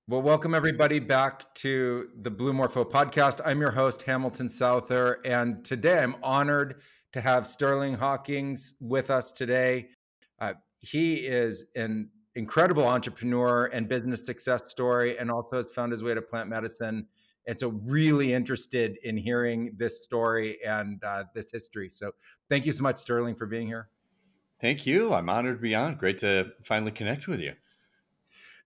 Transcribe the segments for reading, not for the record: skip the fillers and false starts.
Well, welcome everybody back to the Blue Morpho podcast. I'm your host, Hamilton Souther, and today I'm honored to have Sterling Hawkins with us today. He is an incredible entrepreneur and business success story, and also has found his way to plant medicine. And so really interested in hearing this story and this history. So thank you so much, Sterling, for being here. Thank you. I'm honored to be on. Great to finally connect with you.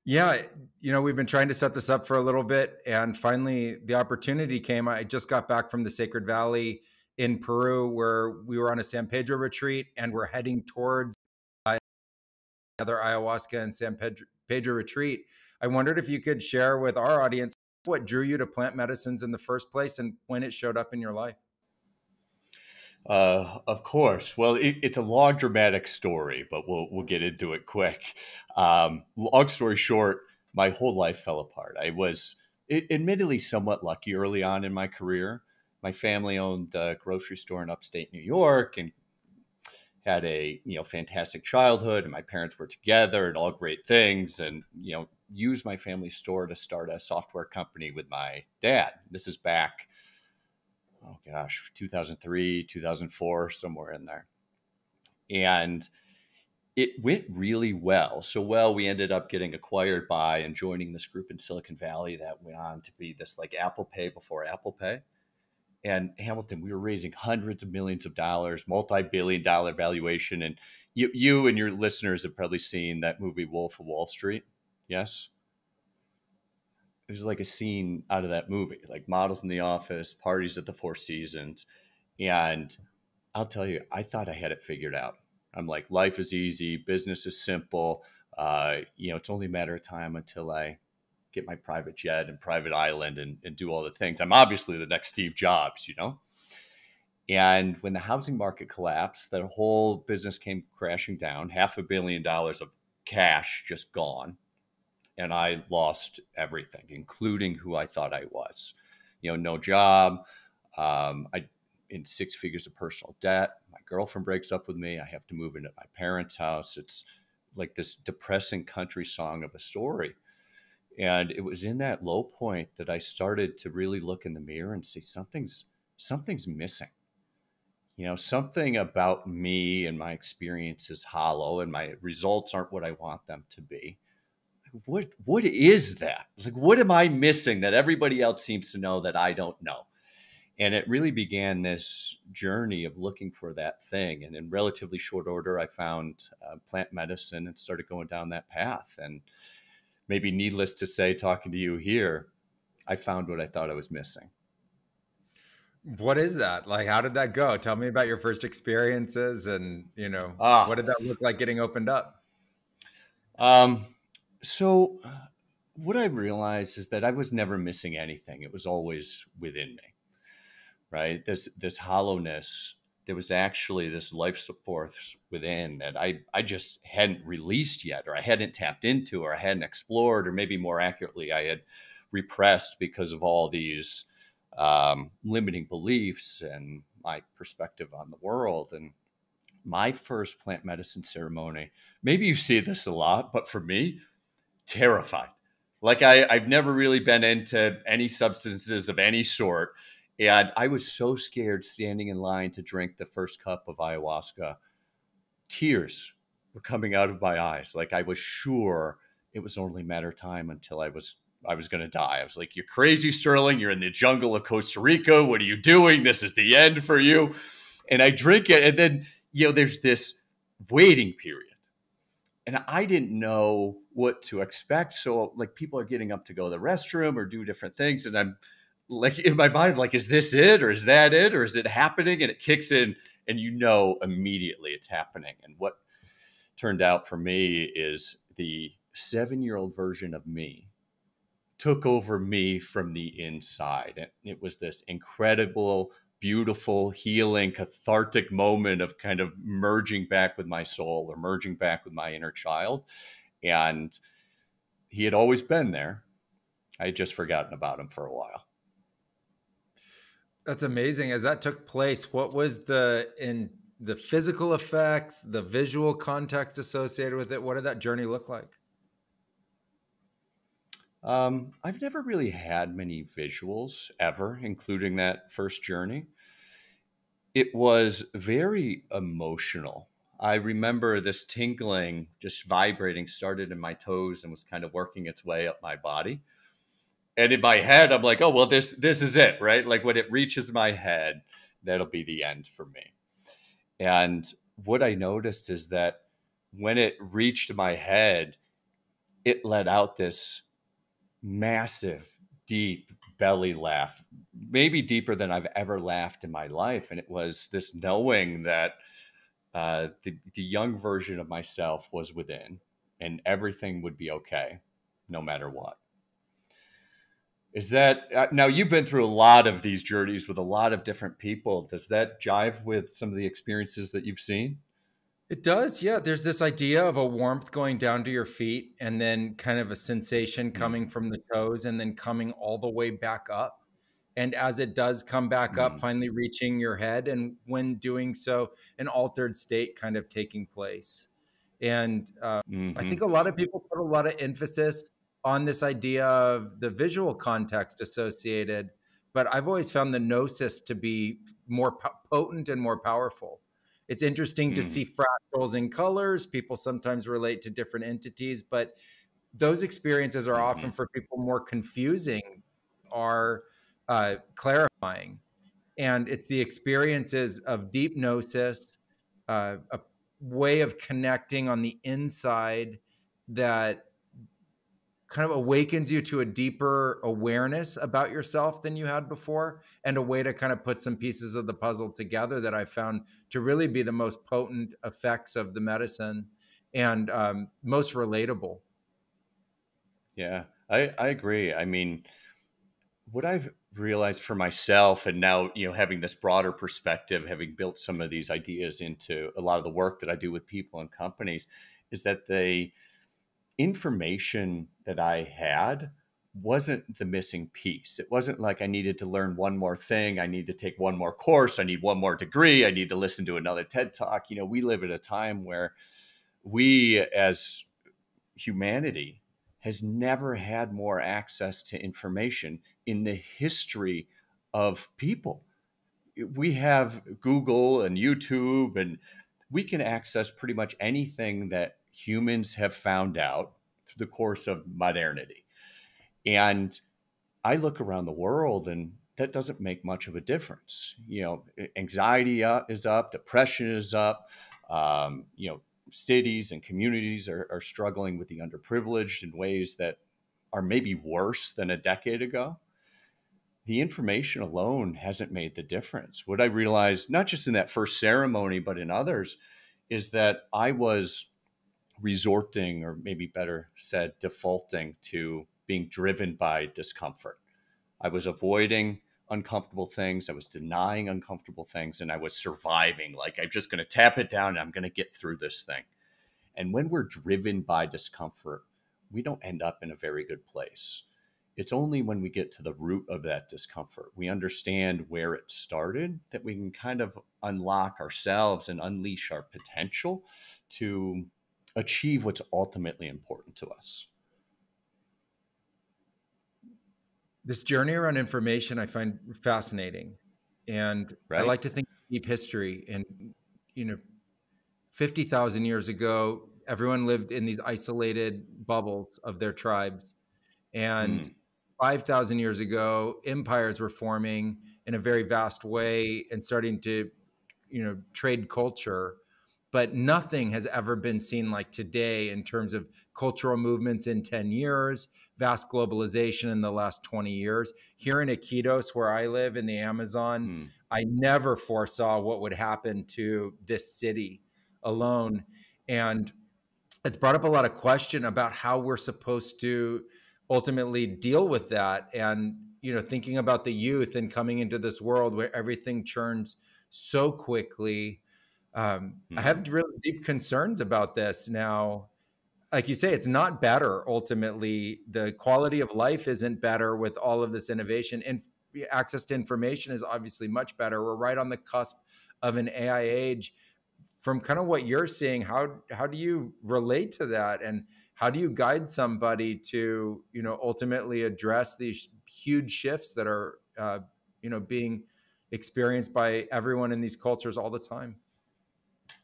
Yeah, we've been trying to set this up for a little bit, and finally the opportunity came. I just got back from the Sacred Valley in Peru, where we were on a San Pedro retreat, and we're heading towards another ayahuasca and San Pedro retreat. I wondered if you could share with our audience what drew you to plant medicines in the first place and when it showed up in your life. Of course. Well, it's a long, dramatic story, but we'll get into it quick. Long story short, my whole life fell apart. I was admittedly somewhat lucky early on in my career. My family owned a grocery store in upstate New York and had a fantastic childhood, and my parents were together and all great things, and used my family store to start a software company with my dad. This is back, oh gosh, 2003, 2004, somewhere in there. And it went really well. So well, we ended up getting acquired by and joining this group in Silicon Valley that went on to be this like Apple Pay before Apple Pay. And Hamilton, we were raising hundreds of millions of dollars, multi-billion-dollar valuation. And you and your listeners have probably seen that movie Wolf of Wall Street. Yes? It was like a scene out of that movie, like models in the office, parties at the Four Seasons. And I'll tell you, I thought I had it figured out. I'm like, life is easy. Business is simple. It's only a matter of time until I get my private jet and private island and do all the things. I'm obviously the next Steve Jobs, And when the housing market collapsed, the whole business came crashing down, $500 million of cash just gone. And I lost everything, including who I thought I was. No job. I in 6 figures of personal debt. My girlfriend breaks up with me. I have to move into my parents' house. It's like this depressing country song of a story. And it was in that low point that I started to really look in the mirror and say, something's missing. Something about me and my experience is hollow, and my results aren't what I want them to be. What is that? Like, what am I missing that everybody else seems to know that I don't know? And it really began this journey of looking for that thing. And in relatively short order, I found plant medicine and started going down that path. And maybe needless to say, talking to you here, I found what I thought I was missing. What is that? Like, how did that go? Tell me about your first experiences and, what did that look like getting opened up? So what I realized is that I was never missing anything. It was always within me, right? This hollowness, there was actually this life force within that I just hadn't released yet, or I hadn't tapped into, or I hadn't explored, or maybe more accurately, I had repressed because of all these limiting beliefs and my perspective on the world. And my first plant medicine ceremony, maybe you see this a lot, but for me, terrified. Like I've never really been into any substances of any sort. And I was so scared standing in line to drink the first cup of ayahuasca. Tears were coming out of my eyes. Like I was sure it was only a matter of time until I was going to die. I was like, you're crazy, Sterling. You're in the jungle of Costa Rica. What are you doing? This is the end for you. And I drink it. And then, there's this waiting period. And I didn't know what to expect. So like people are getting up to go to the restroom or do different things. And I'm like, in my mind, like, is this it? Or is that it? Or is it happening? And it kicks in and immediately it's happening. And what turned out for me is the 7-year-old version of me took over me from the inside. And it was this incredible, beautiful, healing, cathartic moment of kind of merging back with my soul or merging back with my inner child. And he had always been there. I had just forgotten about him for a while. That's amazing. As that took place, what was the physical effects, the visual context associated with it? What did that journey look like? I've never really had many visuals ever, including that first journey. It was very emotional. I remember this tingling, just vibrating, started in my toes and was kind of working its way up my body. And in my head, I'm like, oh, well, this is it, right? Like when it reaches my head, that'll be the end for me. And what I noticed is that when it reached my head, it let out this massive, deep belly laugh, maybe deeper than I've ever laughed in my life. And it was this knowing that the young version of myself was within and everything would be okay, no matter what. Is that now you've been through a lot of these journeys with a lot of different people? Does that jive with some of the experiences that you've seen? It does, yeah. There's this idea of a warmth going down to your feet and then kind of a sensation Mm, coming from the toes and then coming all the way back up. And as it does come back up, mm, finally reaching your head, and when doing so, an altered state kind of taking place. And I think hmm a lot of people put a lot of emphasis on this idea of the visual context associated, but I've always found the gnosis to be more potent and more powerful. It's interesting to hmm see fractals in colors. People sometimes relate to different entities, but those experiences are often hmm for people more confusing or clarifying. And it's the experiences of deep gnosis, a way of connecting on the inside that kind of awakens you to a deeper awareness about yourself than you had before, and a way to kind of put some pieces of the puzzle together that I found to really be the most potent effects of the medicine and most relatable. Yeah, I agree. I mean, what I've realized for myself, and now, having this broader perspective, having built some of these ideas into a lot of the work that I do with people and companies, is that the information that I had wasn't the missing piece. It wasn't like I needed to learn one more thing. I need to take one more course. I need one more degree. I need to listen to another TED Talk. We live at a time where we as humanity has never had more access to information in the history of people. We have Google and YouTube, and we can access pretty much anything that humans have found out through the course of modernity. And I look around the world and that doesn't make much of a difference. Anxiety is up, depression is up. Cities and communities are struggling with the underprivileged in ways that are maybe worse than a decade ago. The information alone hasn't made the difference. What I realized, not just in that first ceremony, but in others, is that I was resorting, or maybe better said, defaulting to being driven by discomfort. I was avoiding uncomfortable things. I was denying uncomfortable things, and I was surviving. Like, I'm just going to tap it down and I'm going to get through this thing. And when we're driven by discomfort, we don't end up in a very good place. It's only when we get to the root of that discomfort, we understand where it started, that we can kind of unlock ourselves and unleash our potential to achieve what's ultimately important to us. This journey around information I find fascinating. And I Right? like to think deep history. And, you know, 50,000 years ago, everyone lived in these isolated bubbles of their tribes. And Mm, 5,000 years ago, empires were forming in a very vast way and starting to, trade culture. But nothing has ever been seen like today in terms of cultural movements in 10 years, vast globalization in the last 20 years. Here in Iquitos, where I live in the Amazon, mm, I never foresaw what would happen to this city alone. And it's brought up a lot of question about how we're supposed to ultimately deal with that. And, thinking about the youth and coming into this world where everything churns so quickly. I mm. have really deep concerns about this now. Like you say, it's not better. Ultimately, the quality of life isn't better with all of this innovation, and access to information is obviously much better. We're right on the cusp of an AI age. From kind of what you're seeing, how do you relate to that, and how do you guide somebody to, ultimately address these huge shifts that are, being experienced by everyone in these cultures all the time?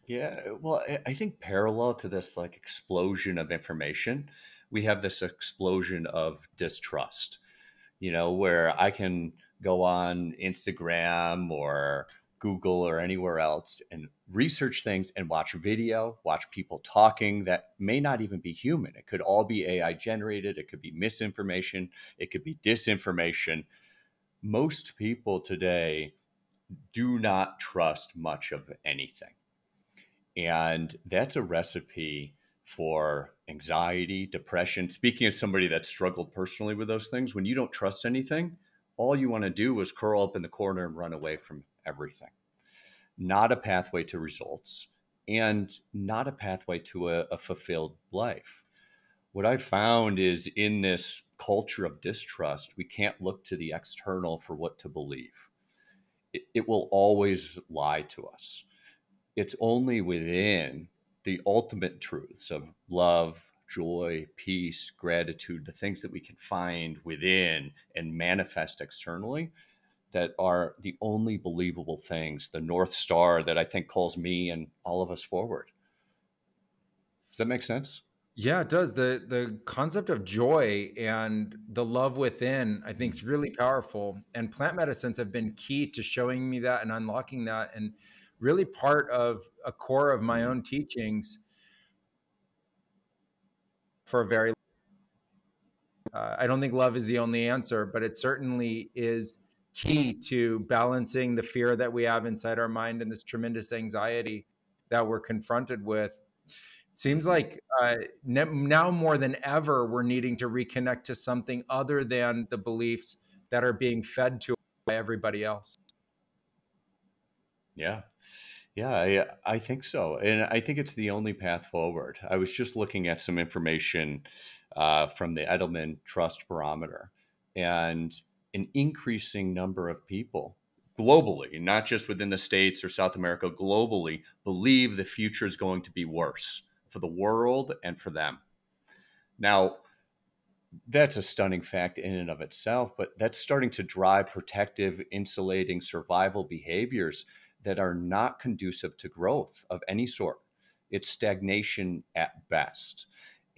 Yeah, well, I think parallel to this like explosion of information, we have this explosion of distrust, where I can go on Instagram or Google or anywhere else and research things and watch video, watch people talking that may not even be human. It could all be AI generated, it could be misinformation, it could be disinformation. Most people today do not trust much of anything. And that's a recipe for anxiety, depression. Speaking as somebody that struggled personally with those things, when you don't trust anything, all you want to do is curl up in the corner and run away from everything. Not a pathway to results and not a pathway to a fulfilled life. What I found is in this culture of distrust, we can't look to the external for what to believe. It will always lie to us. It's only within the ultimate truths of love, joy, peace, gratitude, the things that we can find within and manifest externally that are the only believable things, the North Star that I think calls me and all of us forward. Does that make sense? Yeah, it does. The concept of joy and the love within, I think, is really powerful. And plant medicines have been key to showing me that and unlocking that, and really part of a core of my own teachings for a very I don't think love is the only answer, but it certainly is key to balancing the fear that we have inside our mind and this tremendous anxiety that we're confronted with. Seems like now more than ever, we're needing to reconnect to something other than the beliefs that are being fed to by everybody else. Yeah. Yeah, I think so. And I think it's the only path forward. I was just looking at some information from the Edelman Trust Barometer, and an increasing number of people globally, not just within the States or South America, globally, believe the future is going to be worse for the world and for them. Now, that's a stunning fact in and of itself, but that's starting to drive protective, insulating survival behaviors that are not conducive to growth of any sort. It's stagnation at best.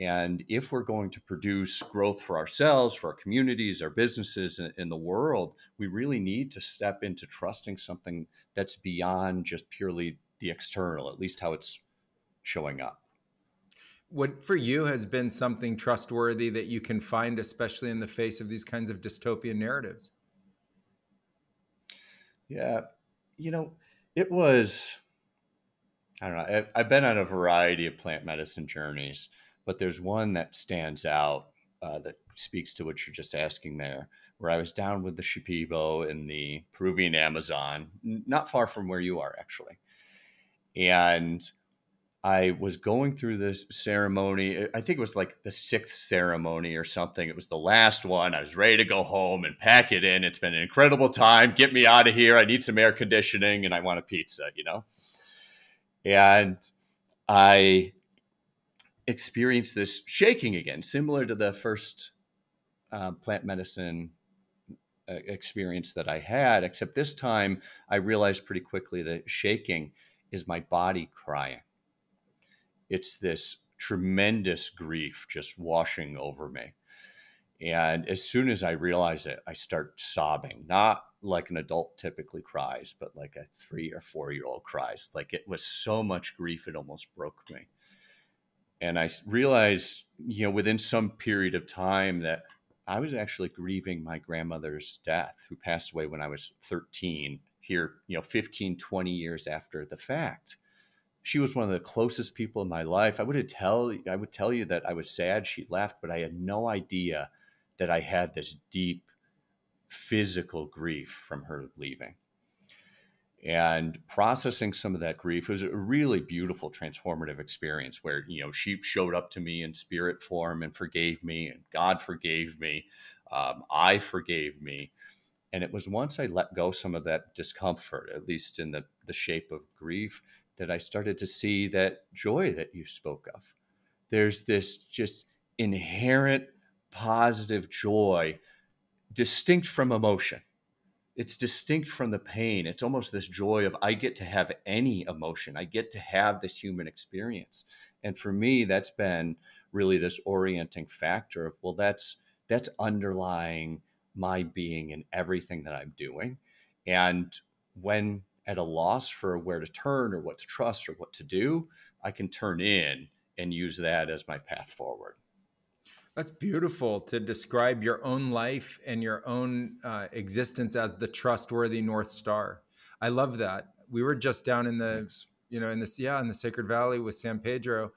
And if we're going to produce growth for ourselves, for our communities, our businesses, in the world, we really need to step into trusting something that's beyond just purely the external, at least how it's showing up. What for you has been something trustworthy that you can find, especially in the face of these kinds of dystopian narratives? Yeah. You know, it was I don't know. I've been on a variety of plant medicine journeys, but there's one that stands out that speaks to what you're just asking there, where I was down with the Shipibo in the Peruvian Amazon, not far from where you are, actually. And I was going through this ceremony. I think it was like the sixth ceremony or something. It was the last one. I was ready to go home and pack it in. It's been an incredible time. Get me out of here. I need some air conditioning and I want a pizza. And I experienced this shaking again, similar to the first plant medicine experience that I had, except this time I realized pretty quickly that shaking is my body crying. It's this tremendous grief just washing over me. And as soon as I realize it, I start sobbing, not like an adult typically cries, but like a 3 or 4 year old cries. Like it was so much grief, it almost broke me. And I realized, within some period of time that I was actually grieving my grandmother's death, who passed away when I was 13, here, 15, 20 years after the fact. She was one of the closest people in my life. I would tell you that I was sad she left, but I had no idea that I had this deep physical grief from her leaving. And processing some of that grief was a really beautiful transformative experience where, she showed up to me in spirit form and forgave me, and God forgave me. I forgave me. And it was once I let go some of that discomfort, at least in the shape of grief, that I started to see that joy that you spoke of. there's this just inherent positive joy distinct from emotion. It's distinct from the pain. It's almost this joy of I get to have any emotion. I get to have this human experience. And for me, that's been really this orienting factor of, well, that's underlying my being and everything that I'm doing. And when at a loss for where to turn or what to trust or what to do, I can turn in and use that as my path forward. That's beautiful to describe your own life and your own existence as the trustworthy North Star. I love that. We were just down in the, Thanks. in the Sacred Valley with San Pedro.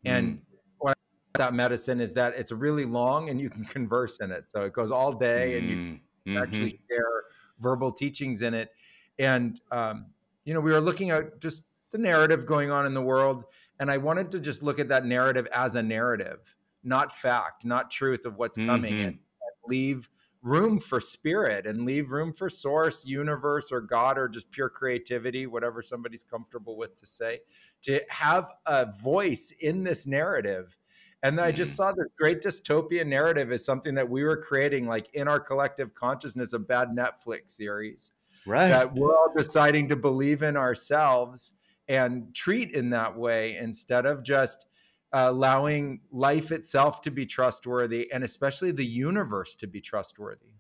And Mm, what I like about that medicine is that it's really long and you can converse in it. So it goes all day and you actually mm-hmm. share verbal teachings in it. And, we were looking at just the narrative going on in the world. And I wanted to just look at that narrative as a narrative, not fact, not truth of what's coming, and Mm-hmm. leave room for spirit and leave room for source, universe, or God, or just pure creativity, whatever somebody's comfortable with to say, to have a voice in this narrative. And then I just Mm. saw this great dystopian narrative as something that we were creating, like in our collective consciousness, a bad Netflix series Right. that we're all deciding to believe in ourselves and treat in that way instead of just allowing life itself to be trustworthy, and especially the universe to be trustworthy.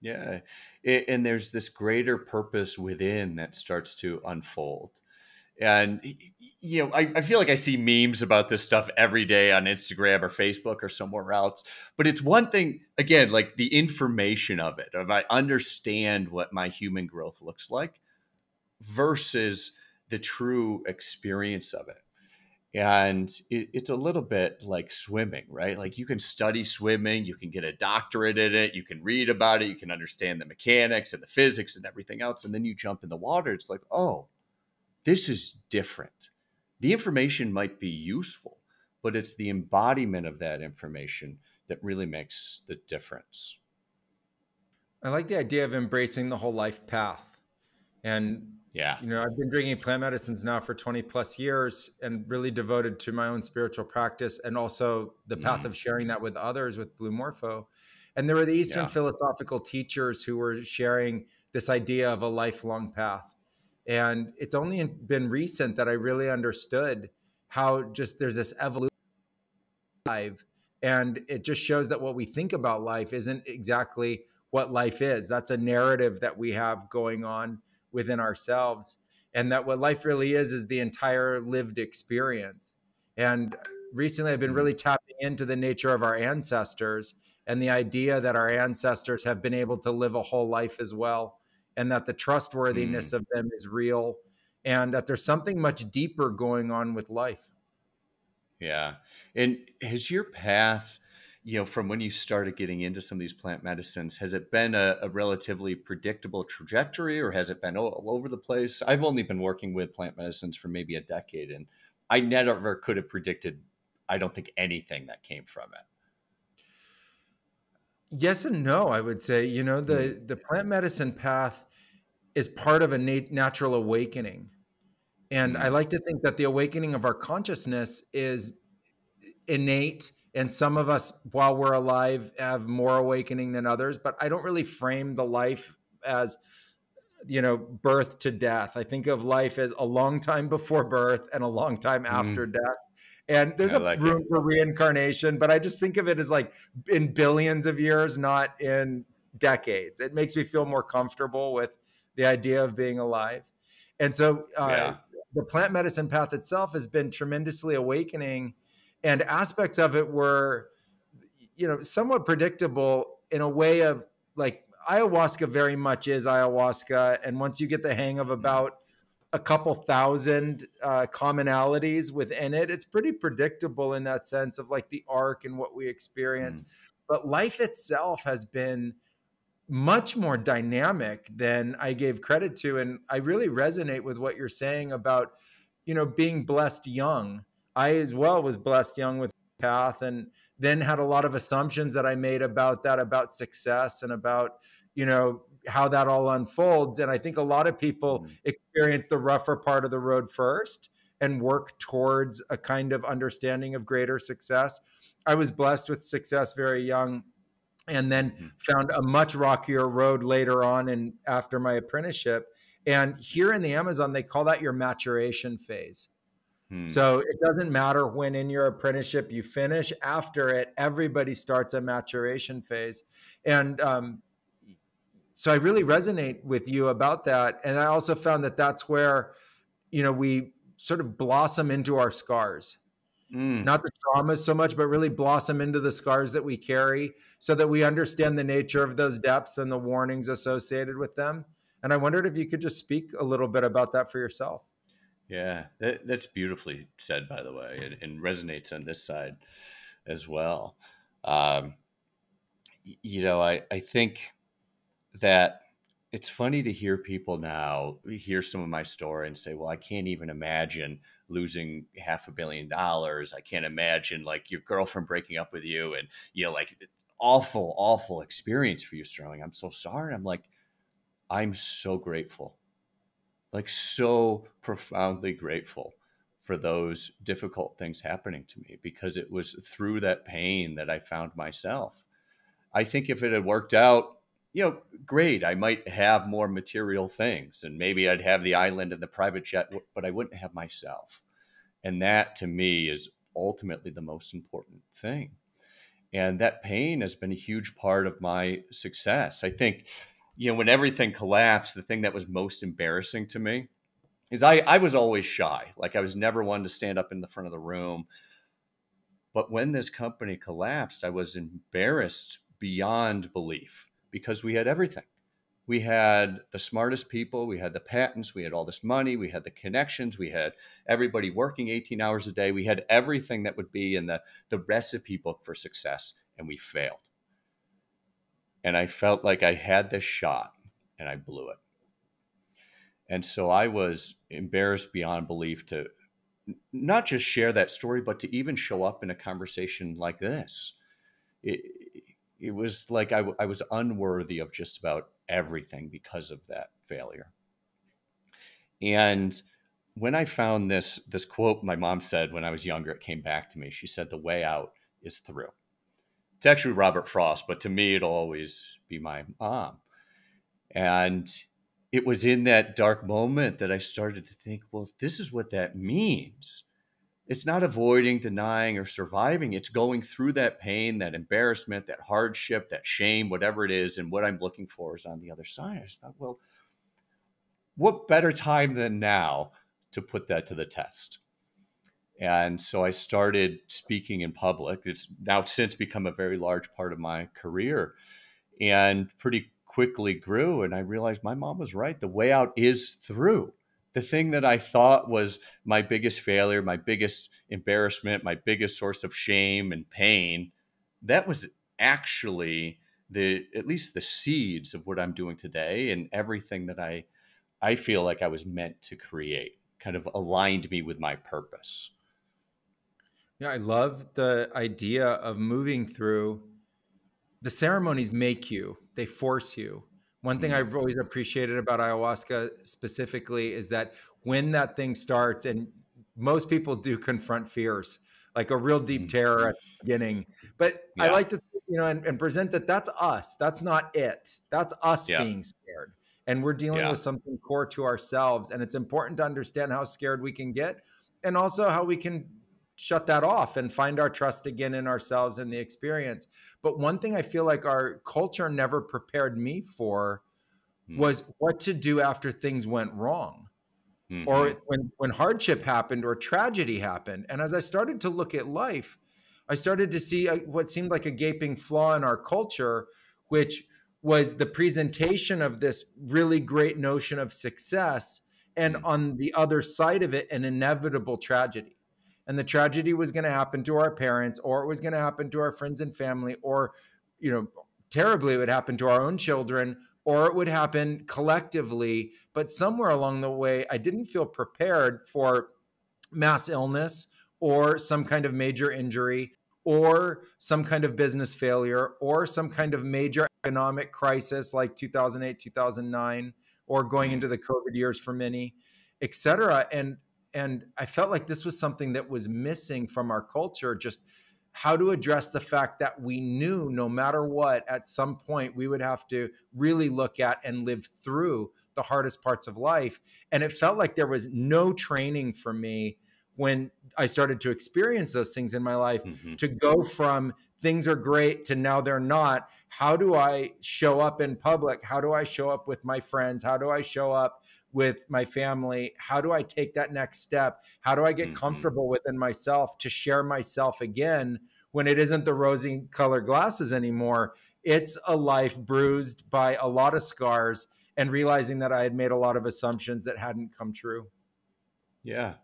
Yeah. And there's this greater purpose within that starts to unfold. And, I feel like I see memes about this stuff every day on Instagram or Facebook or somewhere else. But it's one thing, again, like the information of it, of I understand what my human growth looks like versus the true experience of it. And it's a little bit like swimming, right? Like you can study swimming, you can get a doctorate in it, you can read about it, you can understand the mechanics and the physics and everything else. And then you jump in the water. It's like, oh, this is different. The information might be useful, but it's the embodiment of that information that really makes the difference. I like the idea of embracing the whole life path. And, Yeah. I've been drinking plant medicines now for 20 plus years and really devoted to my own spiritual practice and also the path Mm, of sharing that with others with Blue Morpho. And there were the Eastern yeah. philosophical teachers who were sharing this idea of a lifelong path. And it's only been recent that I really understood how just there's this evolution of life. And it just shows that what we think about life isn't exactly what life is. That's a narrative that we have going on within ourselves. And that what life really is the entire lived experience. And recently, I've been Mm, really tapping into the nature of our ancestors and the idea that our ancestors have been able to live a whole life as well, and that the mm. trustworthiness of them is real, and that there's something much deeper going on with life. Yeah. And has your path, from when you started getting into some of these plant medicines, has it been a relatively predictable trajectory or has it been all over the place? I've only been working with plant medicines for maybe a decade and I never could have predicted, I don't think, anything that came from it. Yes and no, I would say. Mm, The plant medicine path is part of a natural awakening. And I mm, like to think that the awakening of our consciousness is innate. And some of us, while we're alive, have more awakening than others. But I don't really frame the life as, birth to death. I think of life as a long time before birth and a long time after mm. death. And there's I a like it. room for reincarnation, but I just think of it as like in billions of years, not in decades. It makes me feel more comfortable with the idea of being alive. And so Yeah. the plant medicine path itself has been tremendously awakening, and aspects of it were, somewhat predictable in a way of like ayahuasca very much is ayahuasca. And once you get the hang of Mm, about a couple thousand commonalities within it, it's pretty predictable in that sense of like the arc and what we experience. mm, But life itself has been much more dynamic than I gave credit to. And I really resonate with what you're saying about, being blessed young. I as well was blessed young with path, and then had a lot of assumptions that I made about that, about success and about, how that all unfolds. And I think a lot of people mm, experience the rougher part of the road first and work towards a kind of understanding of greater success. I was blessed with success very young, and then found a much rockier road later on and after my apprenticeship. And here in the Amazon, they call that your maturation phase. So it doesn't matter when in your apprenticeship you finish. After it, everybody starts a maturation phase. And so I really resonate with you about that. And I also found that that's where, we sort of blossom into our scars. Not the traumas so much, but really blossom into the scars that we carry so that we understand the nature of those depths and the warnings associated with them. And I wondered if you could just speak a little bit about that for yourself. Yeah, that's beautifully said, by the way, and resonates on this side as well. Um, I think that it's funny to hear people now hear some of my story and say, well, I can't even imagine losing $500 million. I can't imagine like your girlfriend breaking up with you and, like awful, awful experience for you, Sterling. I'm so sorry. I'm like, I'm so grateful, like so profoundly grateful for those difficult things happening to me, because it was through that pain that I found myself. I think if it had worked out, great, I might have more material things and maybe I'd have the island and the private jet, but I wouldn't have myself. And that to me is ultimately the most important thing. And that pain has been a huge part of my success. I think, when everything collapsed, the thing that was most embarrassing to me is I was always shy. Like I was never one to stand up in the front of the room. But when this company collapsed, I was embarrassed beyond belief because we had everything. We had the smartest people, we had the patents, we had all this money, we had the connections, we had everybody working 18 hours a day. We had everything that would be in the recipe book for success, and we failed. And I felt like I had this shot and I blew it. And so I was embarrassed beyond belief to not just share that story, but to even show up in a conversation like this. It was like I was unworthy of just about everything because of that failure. And when I found this quote my mom said when I was younger, it came back to me. She said, "The way out is through." It's actually Robert Frost, but to me, it'll always be my mom. And it was in that dark moment that I started to think, well, this is what that means. It's not avoiding, denying, or surviving. It's going through that pain, that embarrassment, that hardship, that shame, whatever it is. And what I'm looking for is on the other side. I just thought, well, what better time than now to put that to the test? And so I started speaking in public. It's now since become a very large part of my career and pretty quickly grew. And I realized my mom was right. The way out is through. The thing that I thought was my biggest failure, my biggest embarrassment, my biggest source of shame and pain, that was actually at least the seeds of what I'm doing today, and everything that I feel like I was meant to create kind of aligned me with my purpose. Yeah, I love the idea of moving through. The ceremonies make you, they force you. One thing I've always appreciated about ayahuasca specifically is that when that thing starts, and most people do confront fears, like a real deep terror at the beginning, but I Yeah. like to, and present that that's us. That's not it. That's us Yeah. being scared. And we're dealing Yeah. with something core to ourselves. And it's important to understand how scared we can get and also how we can shut that off and find our trust again in ourselves and the experience. But one thing I feel like our culture never prepared me for was what to do after things went wrong, or when hardship happened or tragedy happened. And as I started to look at life, I started to see what seemed like a gaping flaw in our culture, which was the presentation of this really great notion of success, and on the other side of it, an inevitable tragedy. And the tragedy was going to happen to our parents, or it was going to happen to our friends and family, or, terribly, it would happen to our own children, or it would happen collectively. But somewhere along the way, I didn't feel prepared for mass illness or some kind of major injury or some kind of business failure or some kind of major economic crisis like 2008, 2009, or going into the COVID years for many, et cetera. And And I felt like this was something that was missing from our culture, just how to address the fact that we knew no matter what, at some point we would have to really look at and live through the hardest parts of life. And it felt like there was no training for me when I started to experience those things in my life, to go from things are great to now they're not. How do I show up in public? How do I show up with my friends? How do I show up with my family? How do I take that next step? How do I get comfortable within myself to share myself again when it isn't the rosy colored glasses anymore? It's a life bruised by a lot of scars, and realizing that I had made a lot of assumptions that hadn't come true. Yeah.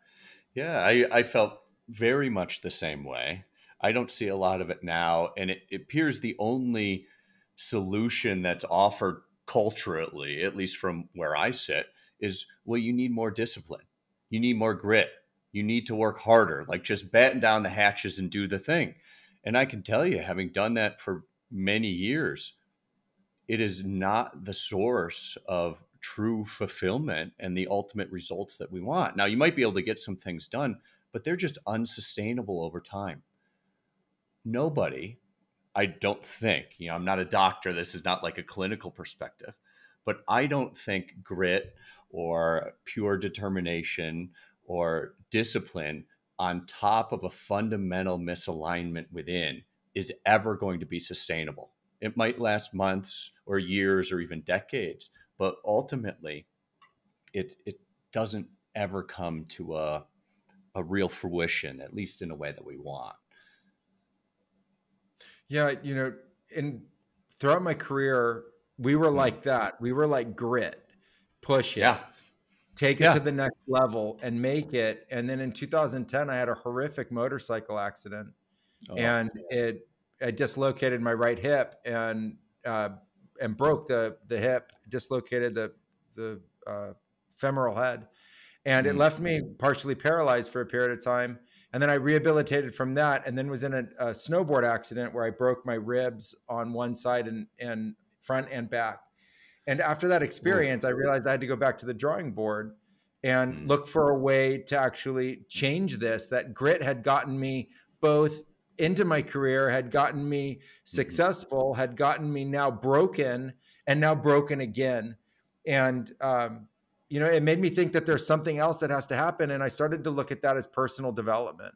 Yeah. I felt very much the same way. I don't see a lot of it now. And it appears the only solution that's offered culturally, at least from where I sit, is, well, you need more discipline. You need more grit. You need to work harder, like just batten down the hatches and do the thing. And I can tell you, having done that for many years, it is not the source of true fulfillment and the ultimate results that we want. Now, you might be able to get some things done, but they're just unsustainable over time. Nobody, I don't think, I'm not a doctor. This is not like a clinical perspective, but I don't think grit or pure determination or discipline on top of a fundamental misalignment within is ever going to be sustainable. It might last months or years or even decades, but ultimately it doesn't ever come to a real fruition, at least in a way that we want. Yeah, and throughout my career, we were like that. We were like grit, push it, Yeah. take it to the next level and make it. And then in 2010, I had a horrific motorcycle accident, and I dislocated my right hip and broke the hip, dislocated the femoral head. And it left me partially paralyzed for a period of time. And then I rehabilitated from that, and then was in a snowboard accident where I broke my ribs on one side and front and back. And after that experience, I realized I had to go back to the drawing board and look for a way to actually change this. That grit had gotten me both into my career, had gotten me successful, had gotten me now broken, and now broken again. And, it made me think that there's something else that has to happen. And I started to look at that as personal development.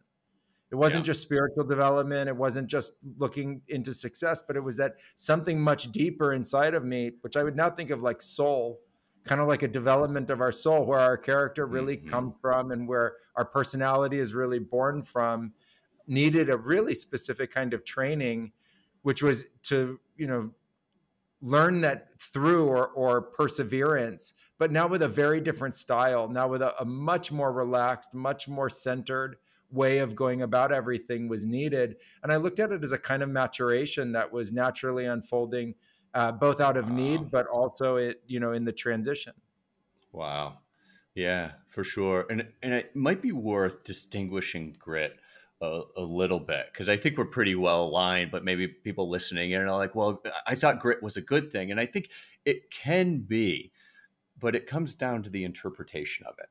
It wasn't just spiritual development. It wasn't just looking into success, but it was that something much deeper inside of me, which I would now think of like soul, kind of like a development of our soul, where our character really comes from and where our personality is really born from, needed a really specific kind of training, which was to, learn that through or perseverance, but now with a very different style, now with a much more relaxed, much more centered way of going about everything was needed. And I looked at it as a kind of maturation that was naturally unfolding, both out of need, but also in the transition. Wow. Yeah, for sure. And it might be worth distinguishing grit a little bit, because I think we're pretty well aligned, but maybe people listening are like, well, I thought grit was a good thing. And I think it can be, but it comes down to the interpretation of it.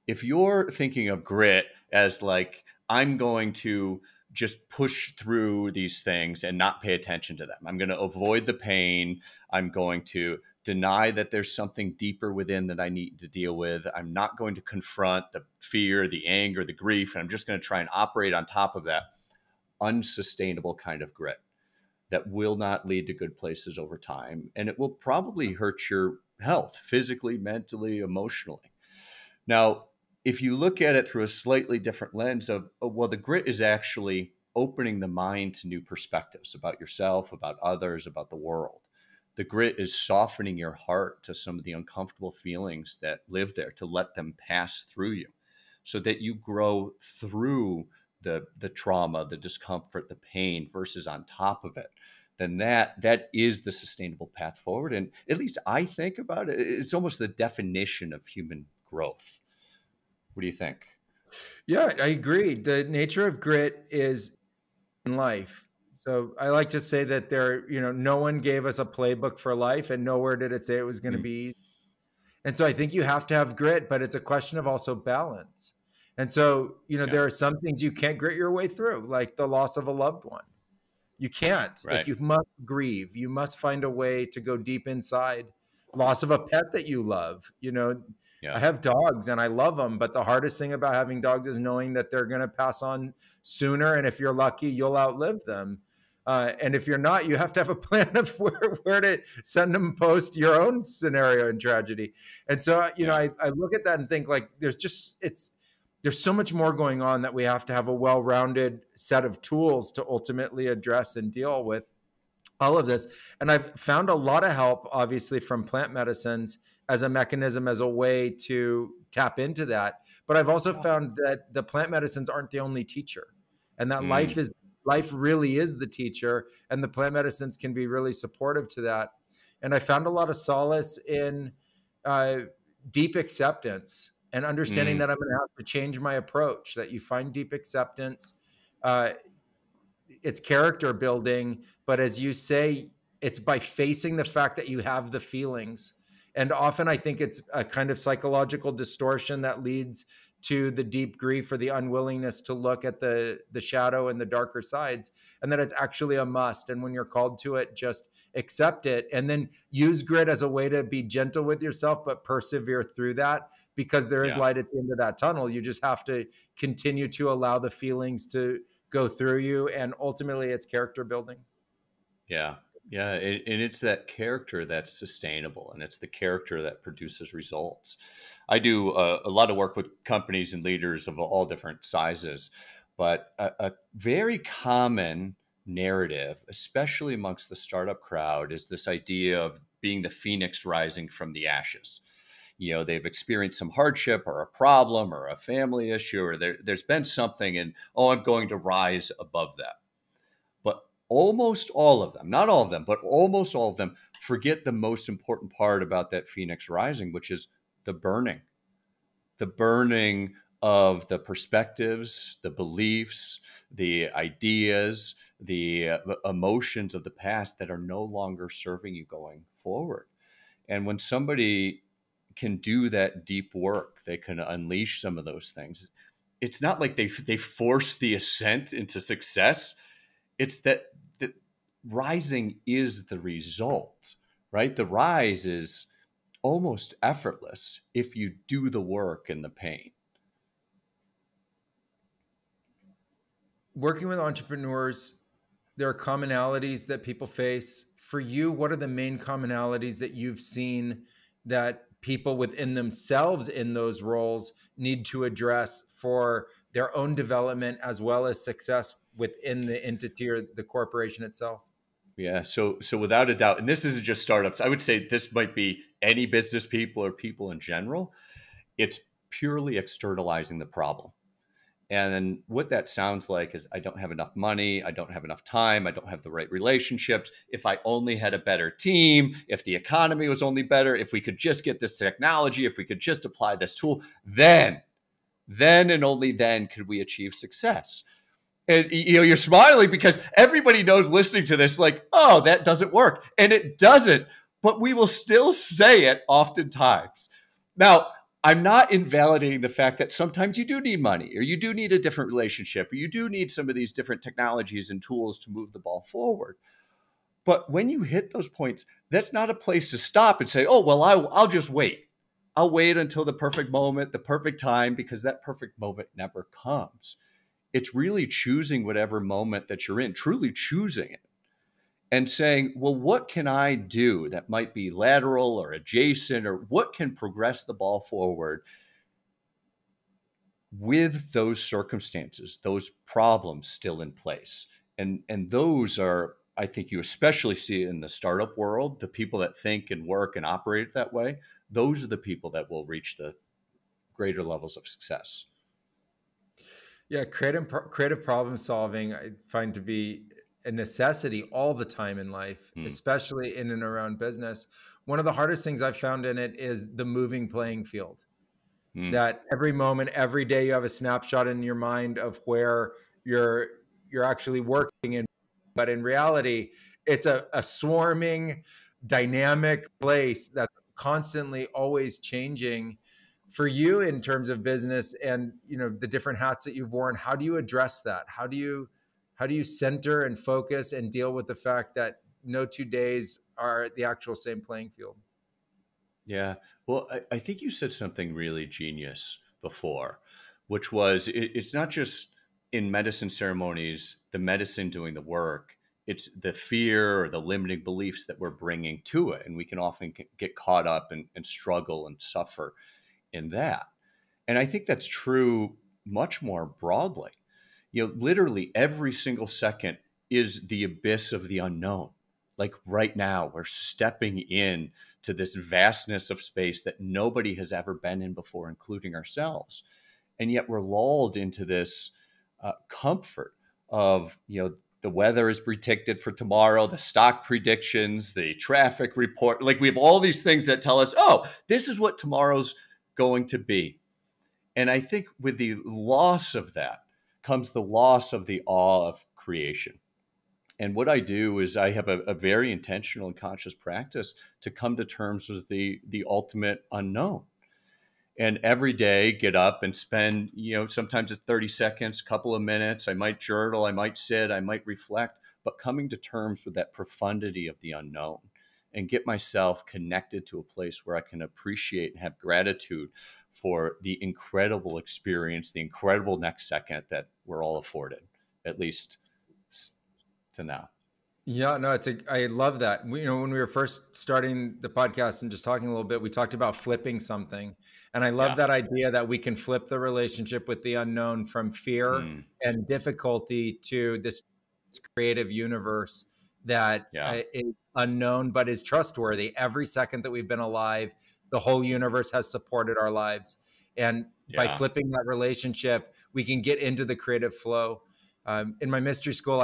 If you're thinking of grit as like, I'm going to just push through these things and not pay attention to them, I'm going to avoid the pain, I'm going to deny that there's something deeper within that I need to deal with, I'm not going to confront the fear, the anger, the grief, and I'm just going to try and operate on top of that, unsustainable kind of grit that will not lead to good places over time. And it will probably hurt your health physically, mentally, emotionally. Now, if you look at it through a slightly different lens of, well, the grit is actually opening the mind to new perspectives about yourself, about others, about the world. The grit is softening your heart to some of the uncomfortable feelings that live there, to let them pass through you so that you grow through the trauma, the discomfort, the pain versus on top of it. Then that is the sustainable path forward. And at least I think about it, it's almost the definition of human growth. What do you think? Yeah, I agree. The nature of grit is in life. So I like to say that no one gave us a playbook for life, and nowhere did it say it was going to be easy. And so I think you have to have grit, but it's a question of also balance. And so, you know, Yeah. there are some things you can't grit your way through, like the loss of a loved one. You can't. Like, Right. you must grieve. You must find a way to go deep inside. Loss of a pet that you love. You know, I Yeah. have dogs and I love them, but the hardest thing about having dogs is knowing that they're going to pass on sooner. And if you're lucky, you'll outlive them. And if you're not, you have to have a plan of where to send them post your own scenario and tragedy. And so, you know, Yeah. I look at that and think, like, there's so much more going on that we have to have a well-rounded set of tools to ultimately address and deal with all of this. And I've found a lot of help, obviously, from plant medicines as a mechanism, as a way to tap into that. But I've also Yeah. found that the plant medicines aren't the only teacher, and that Mm. life really is the teacher, and the plant medicines can be really supportive to that. And I found a lot of solace in uh, deep acceptance and understanding Mm. that I'm going to have to change my approach. That you find deep acceptance. Uh, it's character building, but as you say, it's by facing the fact that you have the feelings. And often I think it's a kind of psychological distortion that leads to the deep grief or the unwillingness to look at the shadow and the darker sides, and that it's actually a must. And when you're called to it, just accept it, and then use grit as a way to be gentle with yourself, but persevere through that, because there is Yeah. light at the end of that tunnel. You just have to continue to allow the feelings to go through you, and ultimately it's character building. Yeah. Yeah. And it's that character that's sustainable, and it's the character that produces results. I do a lot of work with companies and leaders of all different sizes, but a very common narrative, especially amongst the startup crowd, is this idea of being the phoenix rising from the ashes. You know, they've experienced some hardship or a problem or a family issue, or there's been something, and oh, I'm going to rise above that. But almost all of them, not all of them, but almost all of them forget the most important part about that phoenix rising, which is the burning, the burning of the perspectives, the beliefs, the ideas, the emotions of the past that are no longer serving you going forward. And when somebody can do that deep work, they can unleash some of those things. It's not like they force the ascent into success. It's that rising is the result, right? The rise is almost effortless if you do the work and the pain. Working with entrepreneurs, there are commonalities that people face. For you, what are the main commonalities that you've seen that people within themselves in those roles need to address for their own development as well as success within the entity or the corporation itself? Yeah. So without a doubt, and this isn't just startups, I would say this might be any business people or people in general. It's purely externalizing the problem. And then what that sounds like is I don't have enough money. I don't have enough time. I don't have the right relationships. If I only had a better team, if the economy was only better, if we could just get this technology, if we could just apply this tool, then and only then could we achieve success. And you know, you're smiling because everybody knows listening to this, like, oh, that doesn't work. And it doesn't, but we will still say it oftentimes. Now, I'm not invalidating the fact that sometimes you do need money, or you do need a different relationship, or you do need some of these different technologies and tools to move the ball forward. But when you hit those points, that's not a place to stop and say, oh, well, I'll just wait. I'll wait until the perfect moment, the perfect time, because that perfect moment never comes. It's really choosing whatever moment that you're in, truly choosing it, and saying, well, what can I do that might be lateral or adjacent, or what can progress the ball forward with those circumstances, those problems still in place. And those are, I think you especially see in the startup world, the people that think and work and operate that way, those are the people that will reach the greater levels of success. Yeah, creative problem solving I find to be a necessity all the time in life, Hmm. especially in and around business. One of the hardest things I've found in it is the moving playing field. Hmm. That every moment, every day, you have a snapshot in your mind of where you're you're actually working in, but in reality, it's a swarming, dynamic place that's constantly always changing. For you, in terms of business and, the different hats that you've worn, how do you address that? How do you center and focus and deal with the fact that no 2 days are the actual same playing field? Yeah. Well, I think you said something really genius before, which was it's not just in medicine ceremonies, the medicine doing the work. It's the fear or the limiting beliefs that we're bringing to it. And we can often get caught up and struggle and suffer in that. And I think that's true much more broadly. Literally every single second is the abyss of the unknown. Like right now, we're stepping in to this vastness of space that nobody has ever been in before, including ourselves. And yet we're lulled into this comfort of, the weather is predicted for tomorrow, the stock predictions, the traffic report. Like we have all these things that tell us, oh, this is what tomorrow's going to be. And I think with the loss of that comes the loss of the awe of creation. And what I do is I have a very intentional and conscious practice to come to terms with the ultimate unknown. And every day get up and spend, sometimes it's 30 seconds, couple of minutes. I might journal, I might sit, I might reflect, but coming to terms with that profundity of the unknown and get myself connected to a place where I can appreciate and have gratitude for the incredible experience, the incredible next second that we're all afforded, at least to now. Yeah, no, I love that. When we were first starting the podcast and just talking a little bit, we talked about flipping something. And I love Yeah. that idea that we can flip the relationship with the unknown from fear Mm, and difficulty to this creative universe that yeah. is unknown but is trustworthy. Every second that we've been alive, the whole universe has supported our lives. And by Yeah. flipping that relationship, we can get into the creative flow. In my mystery school,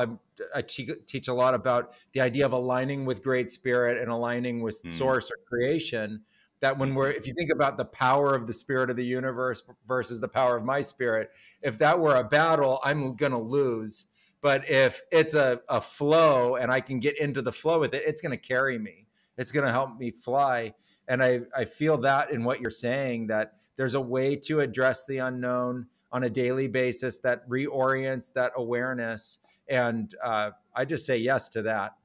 I teach a lot about the idea of aligning with great spirit and aligning with Mm, source or creation. That mhm. if you think about the power of the spirit of the universe versus the power of my spirit, if that were a battle, I'm going to lose. But if it's a flow and I can get into the flow with it, it's going to carry me. It's going to help me fly. And I feel that in what you're saying, that there's a way to address the unknown on a daily basis that reorients that awareness. And I just say yes to that.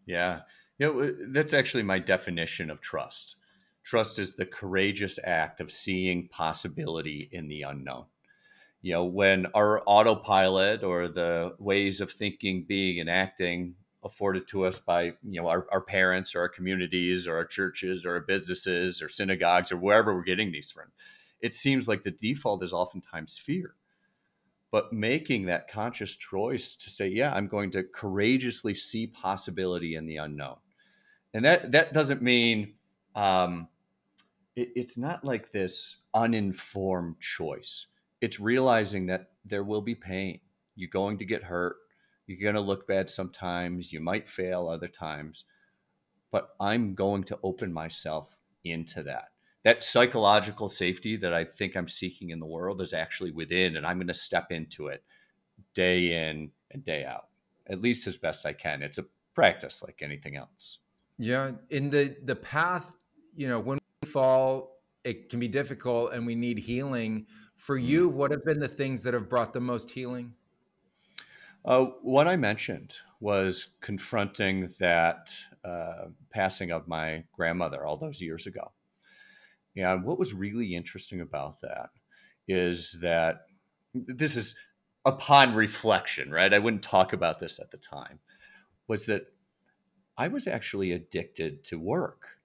Yeah. That's actually my definition of trust. Trust is the courageous act of seeing possibility in the unknown. When our autopilot or the ways of thinking, being, and acting afforded to us by, our parents or our communities or our churches or our businesses or synagogues or wherever we're getting these from, it seems like the default is oftentimes fear. But making that conscious choice to say, yeah, I'm going to courageously see possibility in the unknown. And that doesn't mean it's not like this uninformed choice. It's realizing that there will be pain. You're going to get hurt. You're going to look bad sometimes. You might fail other times. But I'm going to open myself into that. That psychological safety that I think I'm seeking in the world is actually within, and I'm going to step into it day in and day out, at least as best I can. It's a practice like anything else. Yeah. In the path, when we fall, it can be difficult and we need healing. For Mm. you, what have been the things that have brought the most healing? What I mentioned was confronting that passing of my grandmother all those years ago. And what was really interesting about that is that this is upon reflection, right? I wouldn't talk about this at the time, was that I was actually addicted to work.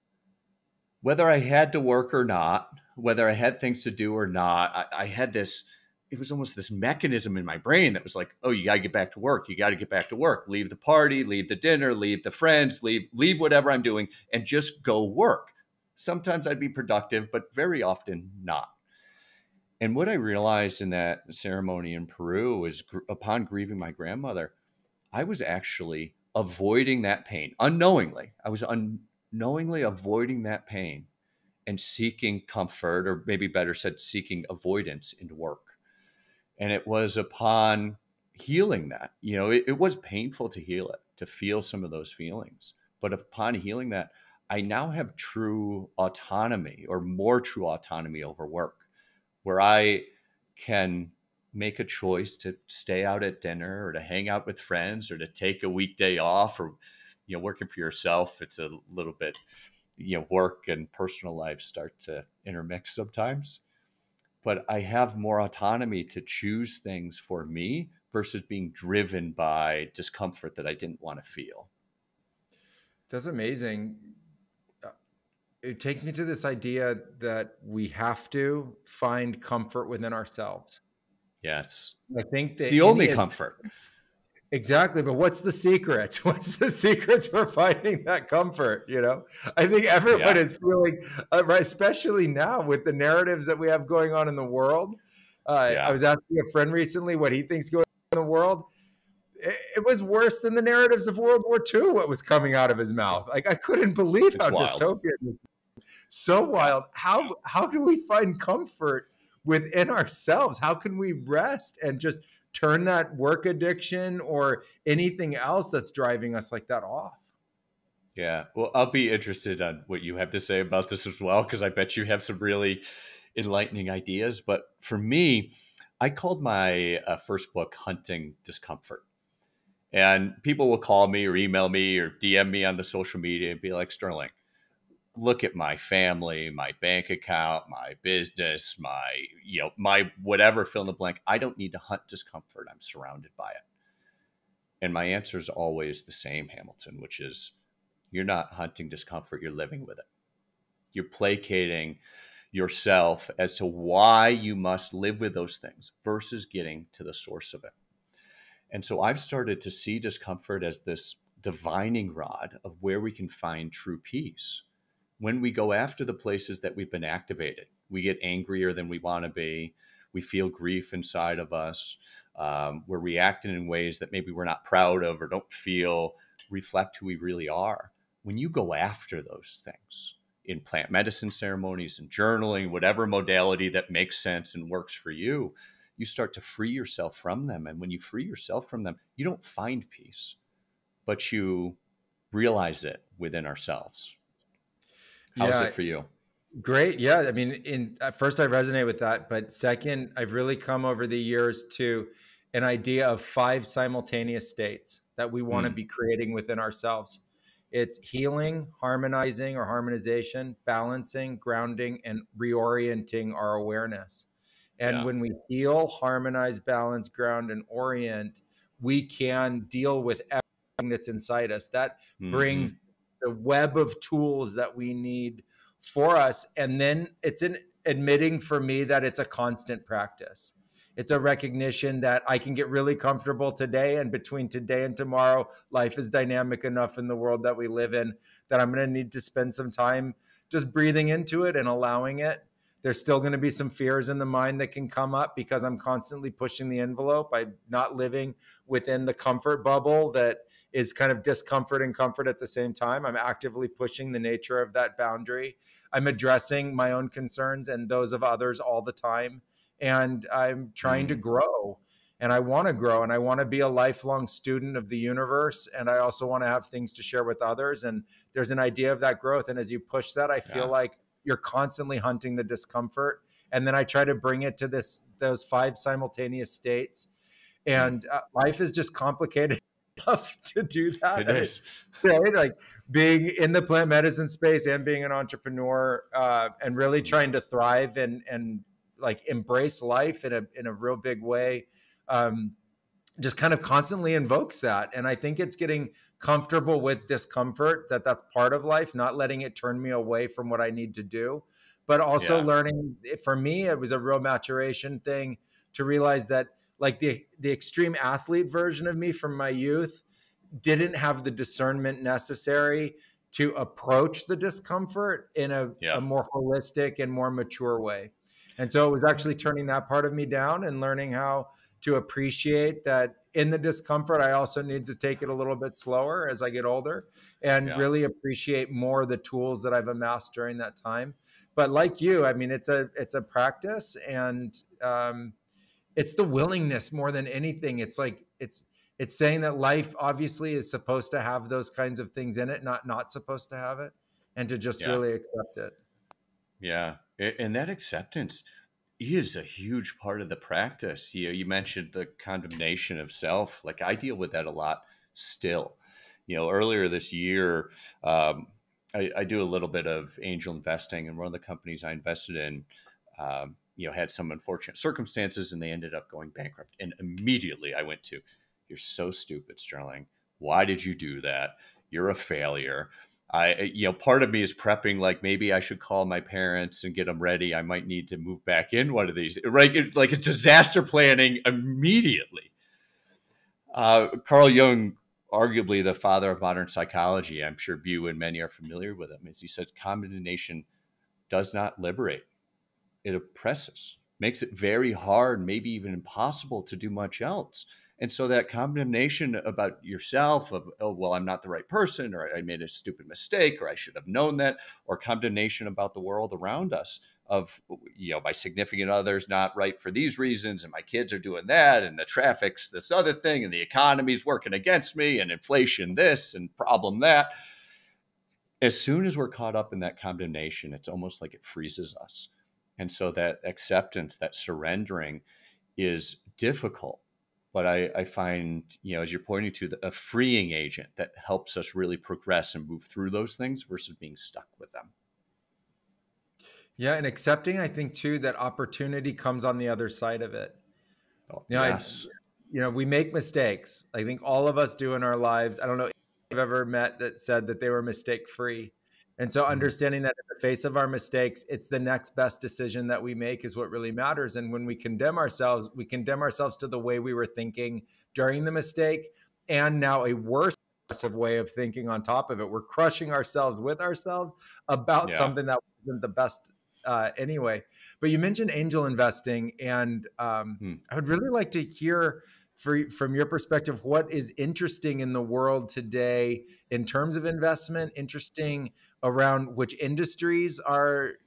Whether I had to work or not, whether I had things to do or not, I had this, it was almost this mechanism in my brain that was like, oh, you got to get back to work. You got to get back to work. Leave the party, leave the dinner, leave the friends, leave whatever I'm doing and just go work. Sometimes I'd be productive, but very often not. And what I realized in that ceremony in Peru is upon grieving my grandmother, I was actually avoiding that pain unknowingly. I was unknowingly avoiding that pain and seeking comfort, or maybe better said, seeking avoidance in work. And it was upon healing that, it was painful to heal it, to feel some of those feelings. But upon healing that, I now have true autonomy, or more true autonomy over work, where I can make a choice to stay out at dinner or to hang out with friends or to take a weekday off, or, working for yourself, it's a little bit, work and personal life start to intermix sometimes. But I have more autonomy to choose things for me versus being driven by discomfort that I didn't want to feel. That's amazing. It takes me to this idea that we have to find comfort within ourselves. Yes. I think It's that the only comfort. exactly, but what's the secret? What's the secret for finding that comfort? I think everyone Yeah. is feeling, right, especially now with the narratives that we have going on in the world. I Yeah. was asking a friend recently what he thinks going on in the world. It was worse than the narratives of World War II, what was coming out of his mouth. Like, I couldn't believe It's how wild. dystopian it was. So Yeah. wild. How do we find comfort within ourselves? How can we rest and just turn that work addiction or anything else that's driving us like that off? Yeah. Well, I'll be interested on what you have to say about this as well, because I bet you have some really enlightening ideas. But for me, I called my first book Hunting Discomfort. And people will call me or email me or DM me on the social media and be like, Sterling, look at my family, my bank account, my business, my whatever, fill in the blank. I don't need to hunt discomfort. I'm surrounded by it. And my answer is always the same, Hamilton, which is you're not hunting discomfort, you're living with it. You're placating yourself as to why you must live with those things versus getting to the source of it. And so I've started to see discomfort as this divining rod of where we can find true peace. When we go after the places that we've been activated, we get angrier than we want to be. We feel grief inside of us. We're reacting in ways that maybe we're not proud of or don't feel reflect who we really are. When you go after those things in plant medicine ceremonies and journaling, whatever modality that makes sense and works for you, you start to free yourself from them. And when you free yourself from them, you don't find peace, but you realize it within ourselves. How's Yeah, it for you? great. Yeah. I mean, at first I resonate with that, but second, I've really come over the years to an idea of 5 simultaneous states that we want to Mm, be creating within ourselves. It's healing, harmonizing or harmonization, balancing, grounding, and reorienting our awareness. And yeah. when we heal, harmonize, balance, ground, and orient, we can deal with everything that's inside us. That Hmm. brings the web of tools that we need for us. And then it's in admitting for me that it's a constant practice. It's a recognition that I can get really comfortable today, and between today and tomorrow, life is dynamic enough in the world that we live in that I'm going to need to spend some time just breathing into it and allowing it. There's still going to be some fears in the mind that can come up because I'm constantly pushing the envelope. I'm not living within the comfort bubble that is kind of discomfort and comfort at the same time. I'm actively pushing the nature of that boundary. I'm addressing my own concerns and those of others all the time. And I'm trying to Mm, grow. And I want to grow, and I want to be a lifelong student of the universe. And I also want to have things to share with others. And there's an idea of that growth. And as you push that, I feel yeah. like you're constantly hunting the discomfort. And then I try to bring it to those 5 simultaneous states. Mm, And life is just complicated enough to do that. it And it's is. right, like being in the plant medicine space and being an entrepreneur, and really Mm, trying to thrive and like embrace life in a real big way. Um, just kind of constantly invokes that. And I think it's getting comfortable with discomfort, that that's part of life, not letting it turn me away from what I need to do, but also yeah. learning. For me, it was a real maturation thing to realize that, like, the extreme athlete version of me from my youth didn't have the discernment necessary to approach the discomfort in a Yeah. more holistic and more mature way. And so it was actually turning that part of me down and learning how to appreciate that in the discomfort, I also need to take it a little bit slower as I get older and Yeah. really appreciate more the tools that I've amassed during that time. But like you, I mean, it's a practice, and it's the willingness more than anything. It's like it's saying that life obviously is supposed to have those kinds of things in it, not supposed to have it. and to just Yeah. really accept it. Yeah. And that acceptance is a huge part of the practice. You mentioned the condemnation of self. Like I deal with that a lot still. Earlier this year, um, I do a little bit of angel investing, and one of the companies I invested in, had some unfortunate circumstances, and they ended up going bankrupt. And immediately I went to, "You're so stupid, Sterling. Why did you do that? You're a failure." Part of me is prepping, like maybe I should call my parents and get them ready. I might need to move back in one of these, right? Like it's disaster planning immediately. Carl Jung, arguably the father of modern psychology, I'm sure you and many are familiar with him, as he says, condemnation does not liberate. It oppresses, makes it very hard, maybe even impossible to do much else. And so that condemnation about yourself of, oh, well, I'm not the right person, or I made a stupid mistake, or I should have known that, or condemnation about the world around us of, my significant other's not right for these reasons, and my kids are doing that, and the traffic's this other thing, and the economy's working against me, and inflation this, and problem that. As soon as we're caught up in that condemnation, it's almost like it freezes us. And so that acceptance, that surrendering is difficult. But I find, as you're pointing to, a freeing agent that helps us really progress and move through those things versus being stuck with them. Yeah, and accepting, I think too, that opportunity comes on the other side of it. Oh, You know, yes. we make mistakes. I think all of us do in our lives. I don't know if I've ever met that said that they were mistake free. And so Mm. understanding that in the face of our mistakes, it's the next best decision that we make is what really matters. And when we condemn ourselves to the way we were thinking during the mistake, and now a worse way of thinking on top of it. We're crushing ourselves with ourselves about Yeah. something that wasn't the best anyway. But you mentioned angel investing, and Mm. I would really like to hear from your perspective what is interesting in the world today in terms of investment, interesting around which industries are,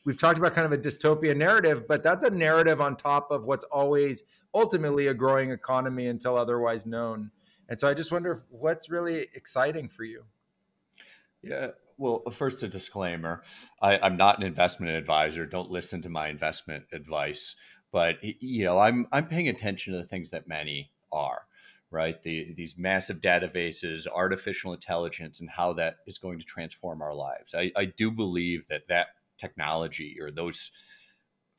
we've talked about kind of a dystopia narrative, but that's a narrative on top of what's always ultimately a growing economy until otherwise known. And so I just wonder what's really exciting for you. Yeah. Well, first, a disclaimer. I'm not an investment advisor. Don't listen to my investment advice. But I'm paying attention to the things that many are, right? These massive databases, artificial intelligence, and how that is going to transform our lives. I do believe that technology, or those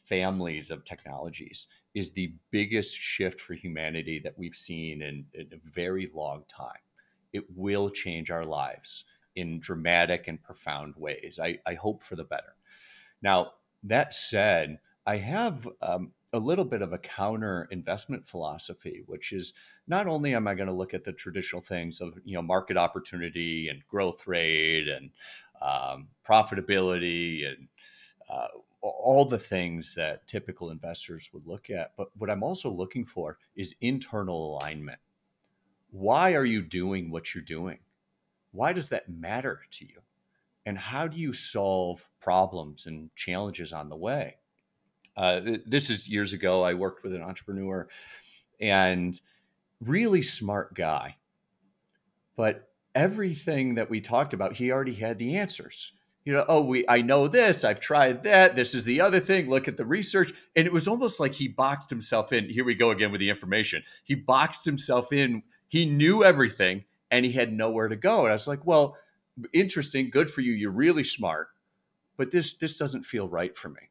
families of technologies, is the biggest shift for humanity that we've seen in a very long time. It will change our lives in dramatic and profound ways. I hope for the better. Now, that said, I have a little bit of a counter investment philosophy, which is not only am I going to look at the traditional things of market opportunity and growth rate and profitability and uh, all the things that typical investors would look at, but what I'm also looking for is internal alignment. Why are you doing what you're doing? Why does that matter to you? And how do you solve problems and challenges on the way? This is years ago. I worked with an entrepreneur, and really smart guy. But everything that we talked about, he already had the answers. I know this, I've tried that, this is the other thing, look at the research. And it was almost like he boxed himself in. Here we go again with the information. He boxed himself in. He knew everything and he had nowhere to go. And I was like, well, interesting, good for you. You're really smart, but this doesn't feel right for me.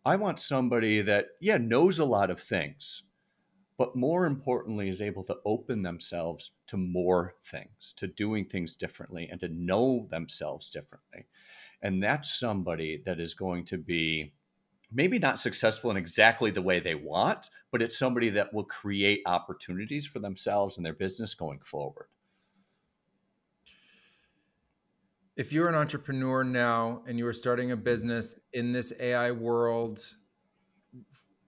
I want somebody that, knows a lot of things, but more importantly, is able to open themselves to more things, to doing things differently, and to know themselves differently. And that's somebody that is going to be maybe not successful in exactly the way they want, but it's somebody that will create opportunities for themselves and their business going forward. If you're an entrepreneur now and you are starting a business in this AI world,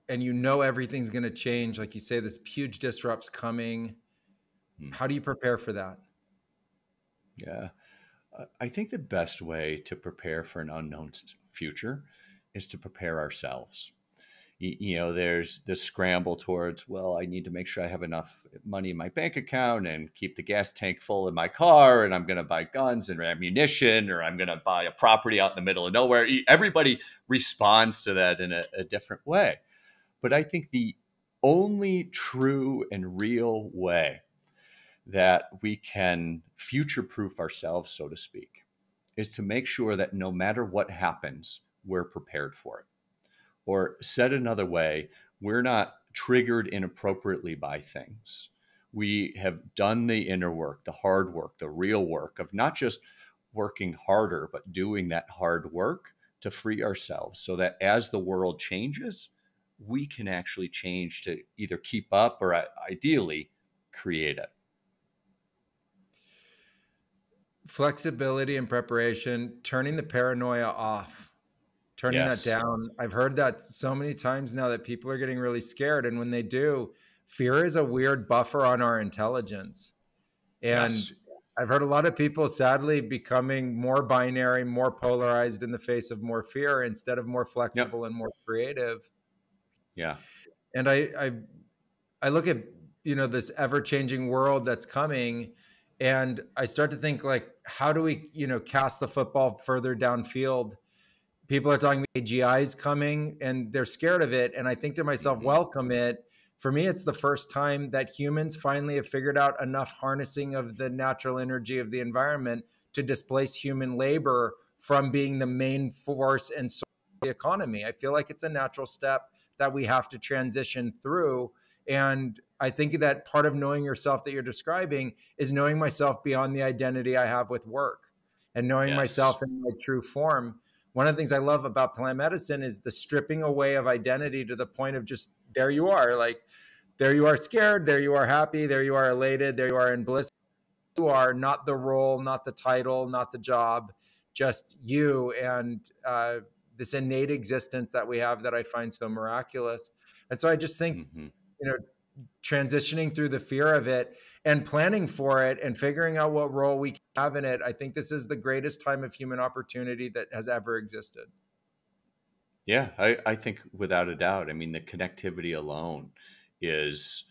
and everything's going to change, like you say, this huge disrupt's coming, Hmm. how do you prepare for that? Yeah. I think the best way to prepare for an unknown future is to prepare ourselves. There's the scramble towards, well, I need to make sure I have enough money in my bank account and keep the gas tank full in my car, and I'm going to buy guns and ammunition, or I'm going to buy a property out in the middle of nowhere. Everybody responds to that in a different way. But I think the only true and real way that we can future-proof ourselves, so to speak, is to make sure that no matter what happens, we're prepared for it. Or said another way, we're not triggered inappropriately by things. We have done the inner work, the hard work, the real work of not just working harder, but doing that hard work to free ourselves so that as the world changes, we can actually change to either keep up or ideally create it. Flexibility and preparation, turning the paranoia off, turning that Yes. down. I've heard that so many times now that people are getting really scared. And when they do, fear is a weird buffer on our intelligence. And Yes. I've heard a lot of people sadly becoming more binary, more polarized in the face of more fear instead of more Yep. flexible and more creative. Yeah. And I look at, this ever-changing world that's coming, and I start to think, like, how do we, cast the football further downfield? People are talking AGI is coming and they're scared of it. And I think to myself, Mm-hmm. welcome it. For me, it's the first time that humans finally have figured out enough harnessing of the natural energy of the environment to displace human labor from being the main force and source of the economy. I feel like it's a natural step that we have to transition through. And I think that part of knowing yourself that you're describing is knowing myself beyond the identity I have with work and knowing Yes. myself in my true form. One of the things I love about plant medicine is the stripping away of identity to the point of just, there you are. Like, there you are scared, there you are happy, there you are elated, there you are in bliss. You are not the role, not the title, not the job, just you and this innate existence that we have that I find so miraculous. And so I just think, Mm-hmm. you know, transitioning through the fear of it and planning for it and figuring out what role we have in it. I think this is the greatest time of human opportunity that has ever existed. Yeah, I think without a doubt. I mean, the connectivity alone is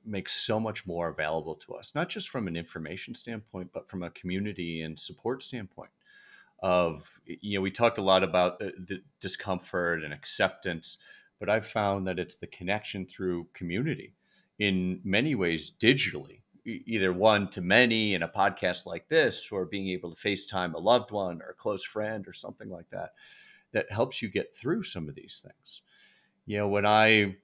makes so much more available to us, not just from an information standpoint, but from a community and support standpoint. We talked a lot about the discomfort and acceptance, but I've found that it's the connection through community in many ways digitally, either one to many in a podcast like this, or being able to FaceTime a loved one or a close friend or something like that, that helps you get through some of these things. When I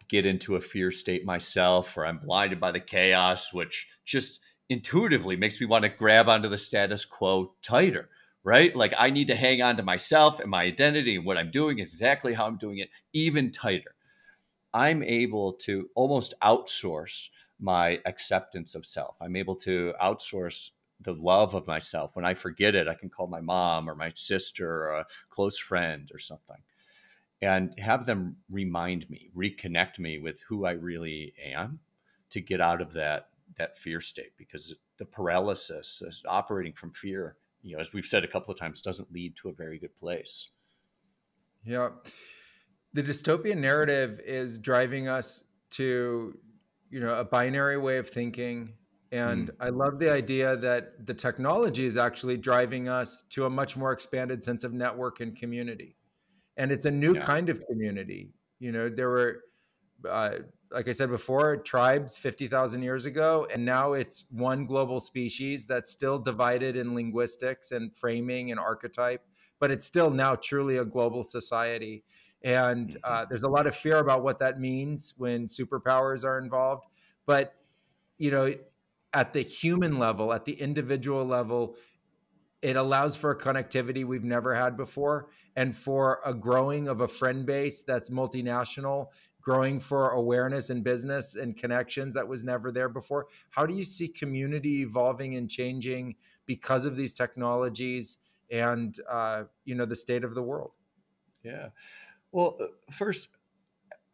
get into a fear state myself, or I'm blinded by the chaos, which just intuitively makes me want to grab onto the status quo tighter, right? Like I need to hang on to myself and my identity and what I'm doing, exactly how I'm doing it, even tighter. I'm able to almost outsource my acceptance of self. I'm able to outsource the love of myself. When I forget it, I can call my mom or my sister or a close friend or something and have them remind me, reconnect me with who I really am to get out of that fear state, because the paralysis is operating from fear, as we've said a couple of times, doesn't lead to a very good place. Yeah. The dystopian narrative is driving us to, a binary way of thinking. And Mm, I love the idea that the technology is actually driving us to a much more expanded sense of network and community. And it's a new yeah. kind of community. There were, uh, like I said before, tribes 50,000 years ago, and now it's one global species that's still divided in linguistics and framing and archetype, but it's still now truly a global society. And Hmm. there's a lot of fear about what that means when superpowers are involved. But, you know, at the human level, at the individual level, it allows for a connectivity we've never had before and for a growing of a friend base that's multinational, growing for awareness in business and connections that was never there before. How do you see community evolving and changing because of these technologies and the state of the world? Yeah. Well, first,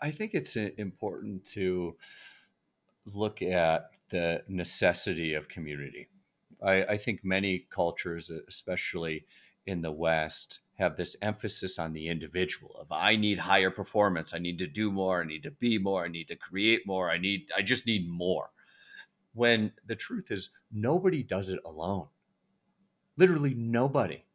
I think it's important to look at the necessity of community. I think many cultures, especially in the West, have this emphasis on the individual of I need higher performance. I need to do more. I need to be more. I need to create more. I just need more. When the truth is nobody does it alone. Literally nobody.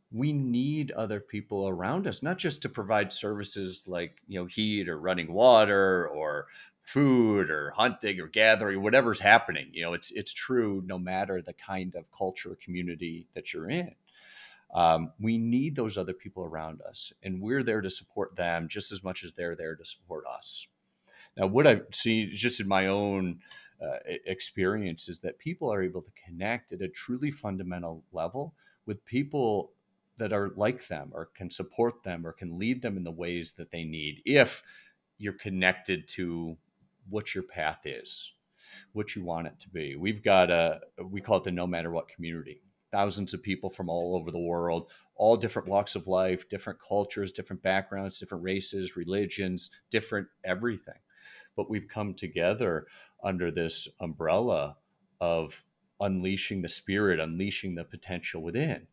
We need other people around us, not just to provide services like, heat or running water or food or hunting or gathering, whatever's happening. It's true no matter the kind of culture or community that you're in. We need those other people around us, and we're there to support them just as much as they're there to support us. Now, what I've seen just in my own experience is that people are able to connect at a truly fundamental level with people that are like them or can support them or can lead them in the ways that they need if you're connected to what your path is, what you want it to be. We call it the no matter what community. Thousands of people from all over the world, all different walks of life, different cultures, different backgrounds, different races, religions, different everything. But we've come together under this umbrella of unleashing the spirit, unleashing the potential within.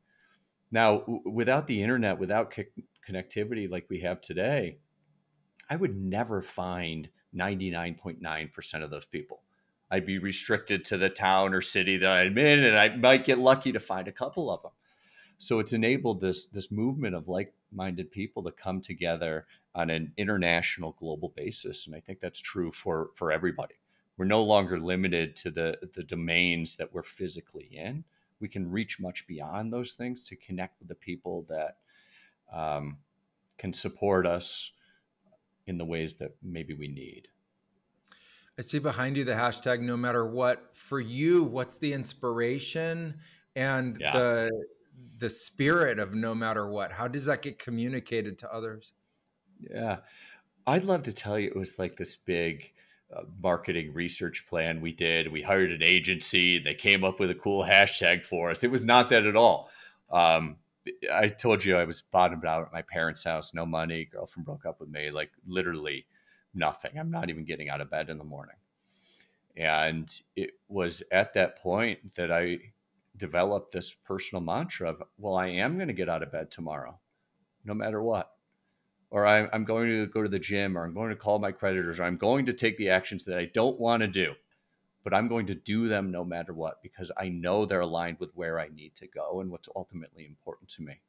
Now, without the internet, without connectivity like we have today, I would never find 99.9% of those people. I'd be restricted to the town or city that I'm in, and I might get lucky to find a couple of them. So it's enabled this movement of like-minded people to come together on an international, global basis. And I think that's true for everybody. We're no longer limited to the domains that we're physically in. We can reach much beyond those things to connect with the people that can support us in the ways that maybe we need. I see behind you the hashtag no matter what. For you, what's the inspiration and the spirit of no matter what? How does that get communicated to others? Yeah, I'd love to tell you it was like this big marketing research plan we did. We hired an agency. They came up with a cool hashtag for us. It was not that at all. I told you I was bottomed out at my parents' house, no money. Girlfriend broke up with me, like literally nothing. I'm not even getting out of bed in the morning. And it was at that point that I developed this personal mantra of, well, I am going to get out of bed tomorrow, no matter what. Or I'm going to go to the gym, or I'm going to call my creditors, or I'm going to take the actions that I don't want to do, but I'm going to do them no matter what, because I know they're aligned with where I need to go and what's ultimately important to me.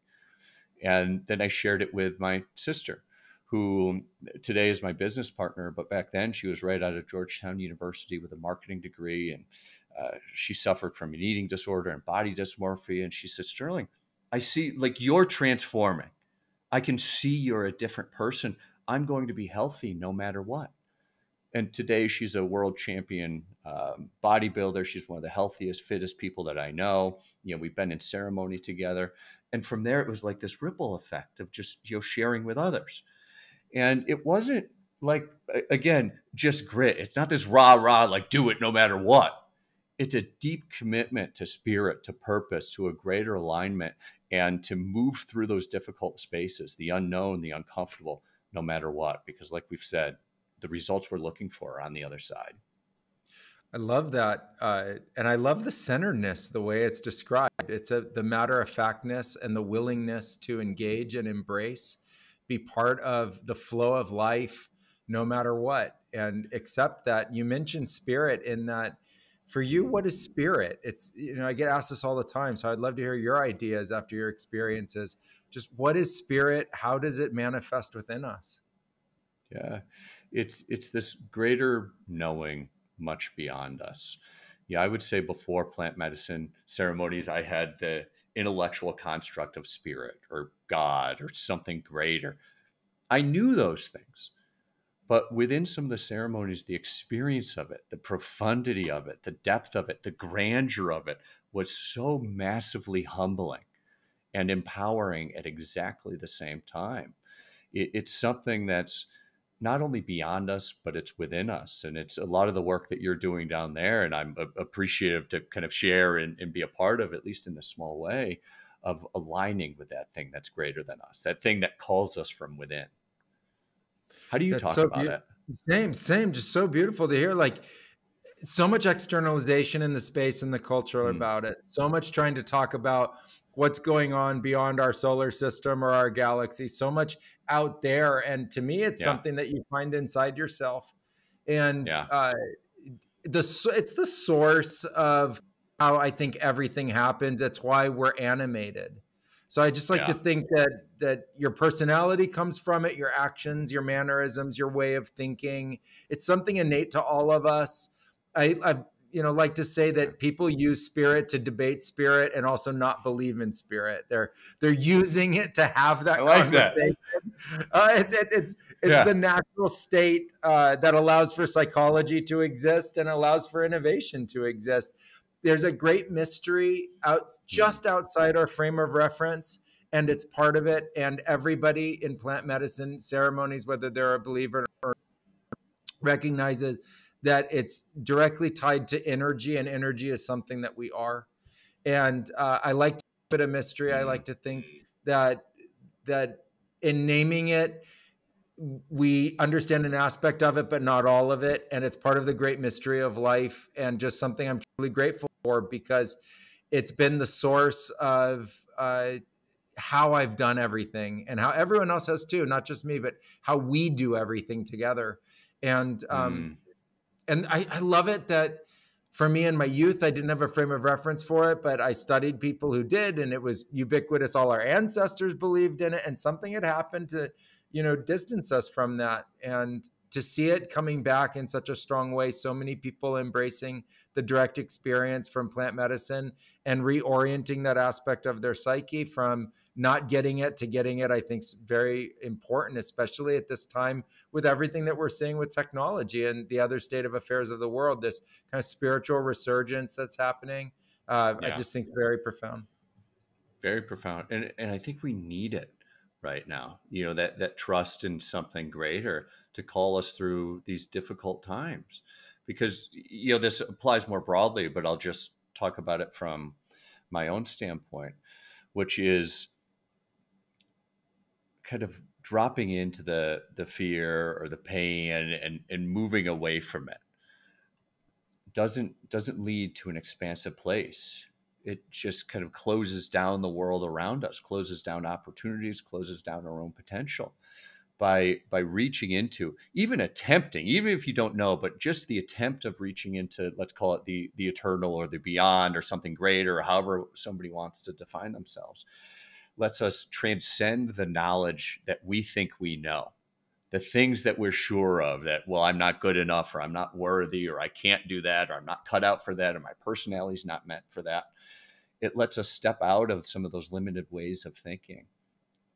And then I shared it with my sister, who today is my business partner, but back then she was right out of Georgetown University with a marketing degree, and she suffered from an eating disorder and body dysmorphia. And she said, Sterling, I see like you're transforming. I can see you're a different person. I'm going to be healthy no matter what. And today she's a world champion bodybuilder. She's one of the healthiest, fittest people that I know. We've been in ceremony together. And from there, it was like this ripple effect of just, sharing with others. And it wasn't like, again, just grit. It's not this rah, like do it no matter what. It's a deep commitment to spirit, to purpose, to a greater alignment, and to move through those difficult spaces, the unknown, the uncomfortable, no matter what. Because like we've said, the results we're looking for are on the other side. I love that. And I love the centeredness, the way it's described. It's the matter of factness and the willingness to engage and embrace, be part of the flow of life, no matter what, and accept that. You mentioned spirit in that. For you, what is spirit? It's, I get asked this all the time. So I'd love to hear your ideas after your experiences. Just what is spirit? How does it manifest within us? Yeah, it's this greater knowing much beyond us. Yeah, I would say before plant medicine ceremonies, I had the intellectual construct of spirit or God or something greater. I knew those things. But within some of the ceremonies, the experience of it, the profundity of it, the depth of it, the grandeur of it was so massively humbling and empowering at exactly the same time. It's something that's not only beyond us, but it's within us. And it's a lot of the work that you're doing down there. And I'm appreciative to kind of share and be a part of, at least in a small way, of aligning with that thing that's greater than us, that thing that calls us from within. How do you talk about it? Same. Just so beautiful to hear. Like so much externalization in the space and the culture about it. So much trying to talk about what's going on beyond our solar system or our galaxy, so much out there. And to me, it's Yeah. something that you find inside yourself. And Yeah. it's the source of how I think everything happens. It's why we're animated. So I just like to Yeah. think that your personality comes from it, your actions, your mannerisms, your way of thinking. It's something innate to all of us. I like to say that people use spirit to debate spirit and also not believe in spirit. They're using it to have I that like that. conversation. It's Yeah. the natural state that allows for psychology to exist and allows for innovation to exist. There's a great mystery just outside our frame of reference, and it's part of it. And everybody in plant medicine ceremonies, whether they're a believer or recognizes that it's directly tied to energy, and energy is something that we are. And I like to keep it a mystery. I like to think that in naming it, we understand an aspect of it, but not all of it. And it's part of the great mystery of life, and just something I'm truly grateful for, because it's been the source of how I've done everything, and how everyone else has too, not just me, but how we do everything together. And I love it that for me in my youth, I didn't have a frame of reference for it, but I studied people who did, and it was ubiquitous. All our ancestors believed in it, and something had happened to, distance us from that. And to see it coming back in such a strong way, so many people embracing the direct experience from plant medicine and reorienting that aspect of their psyche from not getting it to getting it, I think is very important, especially at this time with everything that we're seeing with technology and the other state of affairs of the world, this kind of spiritual resurgence that's happening. I Yeah. just think it's very profound. Very profound. And I think we need it right now, that trust in something greater to call us through these difficult times. Because, this applies more broadly, but I'll just talk about it from my own standpoint, which is kind of dropping into the fear or the pain and moving away from it doesn't lead to an expansive place. It just kind of closes down the world around us, closes down opportunities, closes down our own potential. By reaching into, even attempting, even if you don't know, but just the attempt of reaching into, let's call it the eternal or the beyond or something greater, or however somebody wants to define themselves, lets us transcend the knowledge that we think we know. The things that we're sure of, that, well, I'm not good enough, or I'm not worthy, or I can't do that, or I'm not cut out for that, or my personality is not meant for that. It lets us step out of some of those limited ways of thinking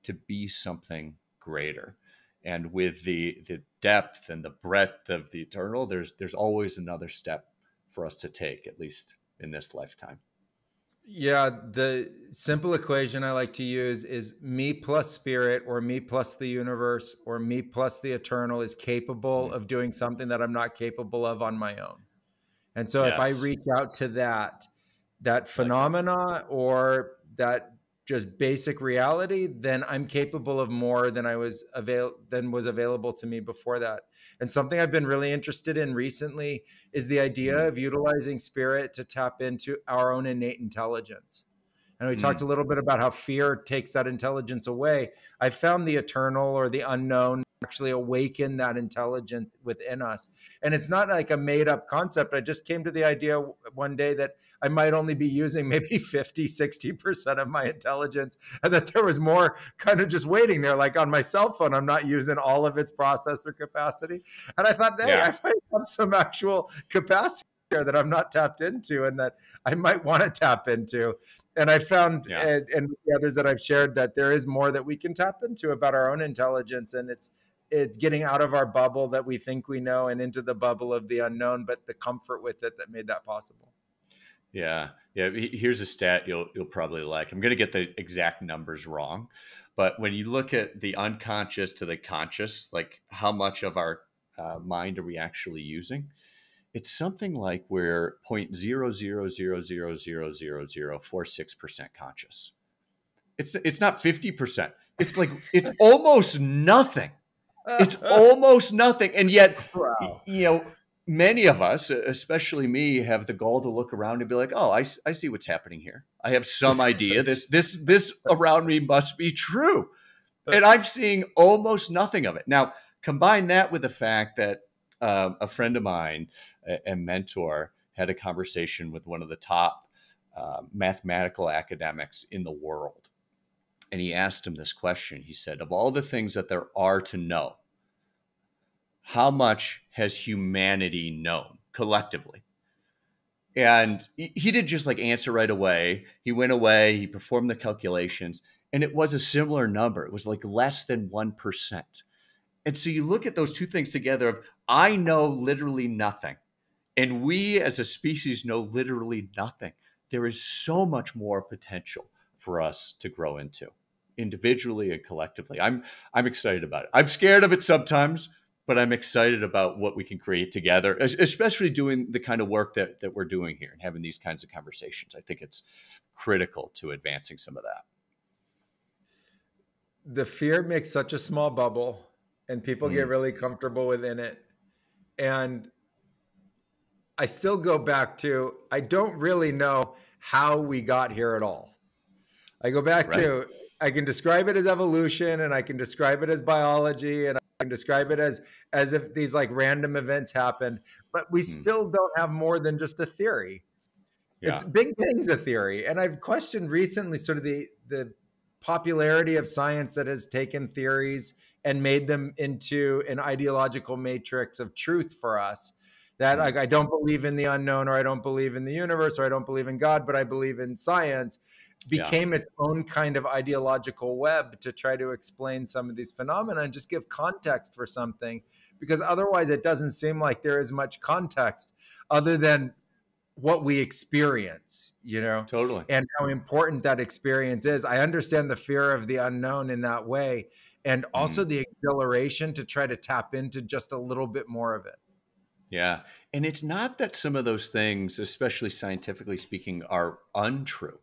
to be something greater. And with the depth and the breadth of the eternal, there's always another step for us to take, at least in this lifetime. Yeah, the simple equation I like to use is me plus spirit, or me plus the universe, or me plus the eternal is capable of doing something that I'm not capable of on my own. And so if I Yes. reach out to that phenomena, or that just basic reality, then I'm capable of more than was available to me before that. And something I've been really interested in recently is the idea of utilizing spirit to tap into our own innate intelligence. And we talked a little bit about how fear takes that intelligence away. I found the eternal or the unknown actually awaken that intelligence within us. And it's not like a made up concept. I just came to the idea one day that I might only be using maybe 50, 60% of my intelligence, and that there was more kind of just waiting there. Like on my cell phone, I'm not using all of its processor capacity. And I thought, hey, I might have some actual capacity there that I'm not tapped into, and that I might want to tap into. And I found, and the others that I've shared, that there is more that we can tap into about our own intelligence. And it's getting out of our bubble that we think we know and into the bubble of the unknown, but the comfort with it that made that possible. Yeah. Here's a stat you'll probably like. I'm going to get the exact numbers wrong, but when you look at the unconscious to the conscious, like how much of our mind are we actually using? It's something like we're 0.000000046% conscious. It's not 50%. It's like, it's almost nothing. It's almost nothing. And yet, Wow. many of us, especially me, have the goal to look around and be like, oh, I see what's happening here. I have some idea. This around me must be true. And I'm seeing almost nothing of it. Now, combine that with the fact that a friend of mine, a mentor, had a conversation with one of the top mathematical academics in the world. And he asked him this question. He said, of all the things that there are to know, how much has humanity known collectively? And he didn't just like answer right away. He went away, he performed the calculations, and it was a similar number. It was like less than 1%. And so you look at those two things together of I know literally nothing, and we as a species know literally nothing. There is so much more potential for us to grow into individually and collectively. I'm excited about it. I'm scared of it sometimes, but I'm excited about what we can create together, especially doing the kind of work that we're doing here and having these kinds of conversations. I think it's critical to advancing some of that. The fear makes such a small bubble and people get really comfortable within it. And I still go back to, I don't really know how we got here at all. I go back to, I can describe it as evolution and I can describe it as biology and I can describe it as if these like random events happened, but we still don't have more than just a theory. Yeah. It's Big Bang's a theory. And I've questioned recently sort of the popularity of science that has taken theories and made them into an ideological matrix of truth for us. That like, I don't believe in the unknown, or I don't believe in the universe, or I don't believe in God, but I believe in science, became its own kind of ideological web to try to explain some of these phenomena and just give context for something, because otherwise it doesn't seem like there is much context other than what we experience, you know, totally, and how important that experience is. I understand the fear of the unknown in that way, and also the exhilaration to try to tap into just a little bit more of it. Yeah. And it's not that some of those things, especially scientifically speaking, are untrue.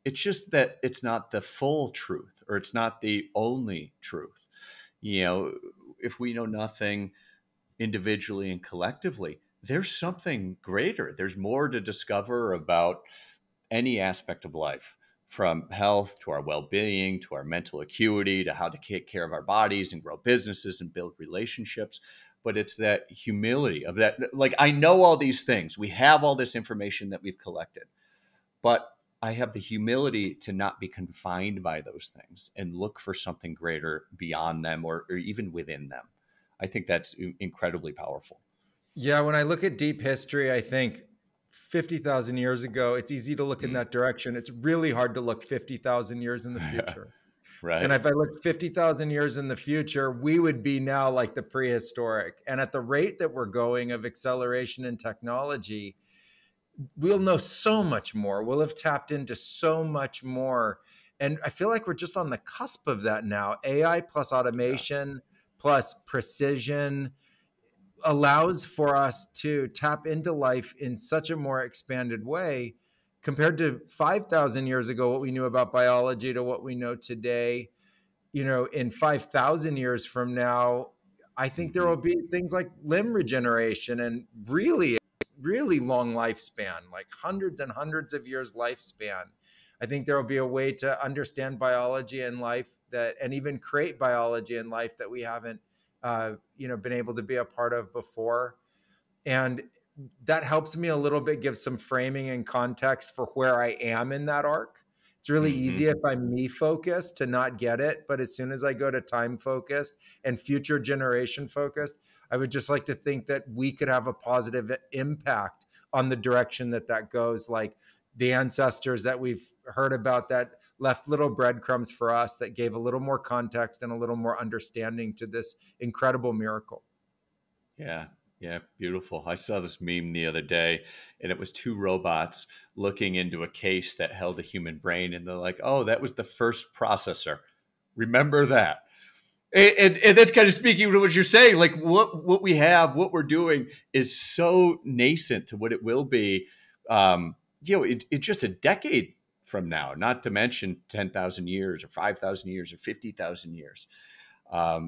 It's just that it's not the full truth, or it's not the only truth. You know, if we know nothing individually and collectively, there's something greater. There's more to discover about any aspect of life, from health to our well-being, to our mental acuity, to how to take care of our bodies and grow businesses and build relationships. But it's that humility of that, like, I know all these things. We have all this information that we've collected, but I have the humility to not be confined by those things and look for something greater beyond them, or even within them. I think that's incredibly powerful. Yeah, when I look at deep history, I think 50,000 years ago, it's easy to look in that direction. It's really hard to look 50,000 years in the future. Right. And if I looked 50,000 years in the future, we would be now like the prehistoric. And at the rate that we're going of acceleration in technology, we'll know so much more. We'll have tapped into so much more. And I feel like we're just on the cusp of that now. AI plus automation plus precision allows for us to tap into life in such a more expanded way compared to 5,000 years ago, what we knew about biology to what we know today. You know, in 5,000 years from now, I think there will be things like limb regeneration and really long lifespan, like hundreds and hundreds of years lifespan. I think there will be a way to understand biology and life that, and even create biology and life that we haven't, been able to be a part of before. And that helps me a little bit give some framing and context for where I am in that arc. It's really easy if I'm me focused to not get it. But as soon as I go to time focused and future generation focused, I would just like to think that we could have a positive impact on the direction that goes. Like the ancestors that we've heard about that left little breadcrumbs for us that gave a little more context and a little more understanding to this incredible miracle. Yeah. Yeah, beautiful. I saw this meme the other day, and it was two robots looking into a case that held a human brain, and they're like, oh, that was the first processor. Remember that. And that's kind of speaking to what you're saying. Like what we have, what we're doing is so nascent to what it will be, it's just a decade from now, not to mention 10,000 years or 5,000 years or 50,000 years.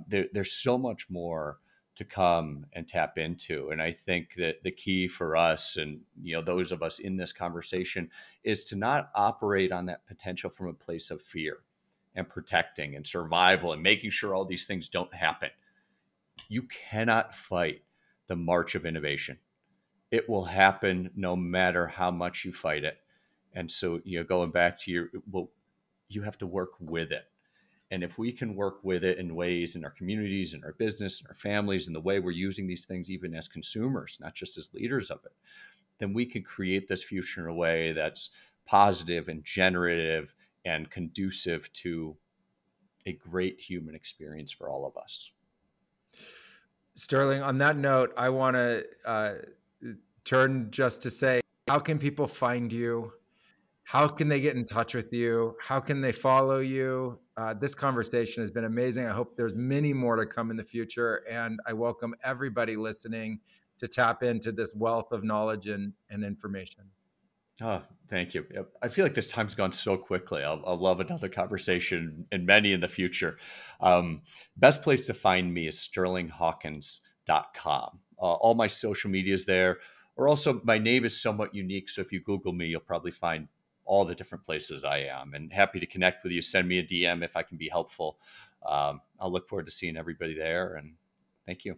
There's so much more to come and tap into. And I think that the key for us and, those of us in this conversation is to not operate on that potential from a place of fear and protecting and survival and making sure all these things don't happen. You cannot fight the march of innovation. It will happen no matter how much you fight it. And so, going back to you have to work with it. And if we can work with it in ways in our communities, in our business, in our families, in the way we're using these things, even as consumers, not just as leaders of it, then we can create this future in a way that's positive and generative and conducive to a great human experience for all of us. Sterling, on that note, I want to turn just to say, how can people find you? How can they get in touch with you? How can they follow you? This conversation has been amazing. I hope there's many more to come in the future. And I welcome everybody listening to tap into this wealth of knowledge and information. Oh, thank you. I feel like this time's gone so quickly. I'll love another conversation and many in the future. Best place to find me is sterlinghawkins.com. All my social media is there. Or also, my name is somewhat unique. So if you Google me, you'll probably find all the different places I am, and happy to connect with you. Send me a DM if I can be helpful. I'll look forward to seeing everybody there, and thank you.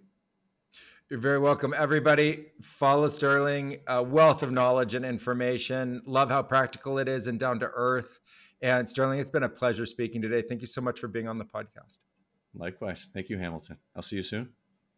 You're very welcome. Everybody, follow Sterling, a wealth of knowledge and information. Love how practical it is and down to earth. And Sterling, it's been a pleasure speaking today. Thank you so much for being on the podcast. Likewise. Thank you, Hamilton. I'll see you soon.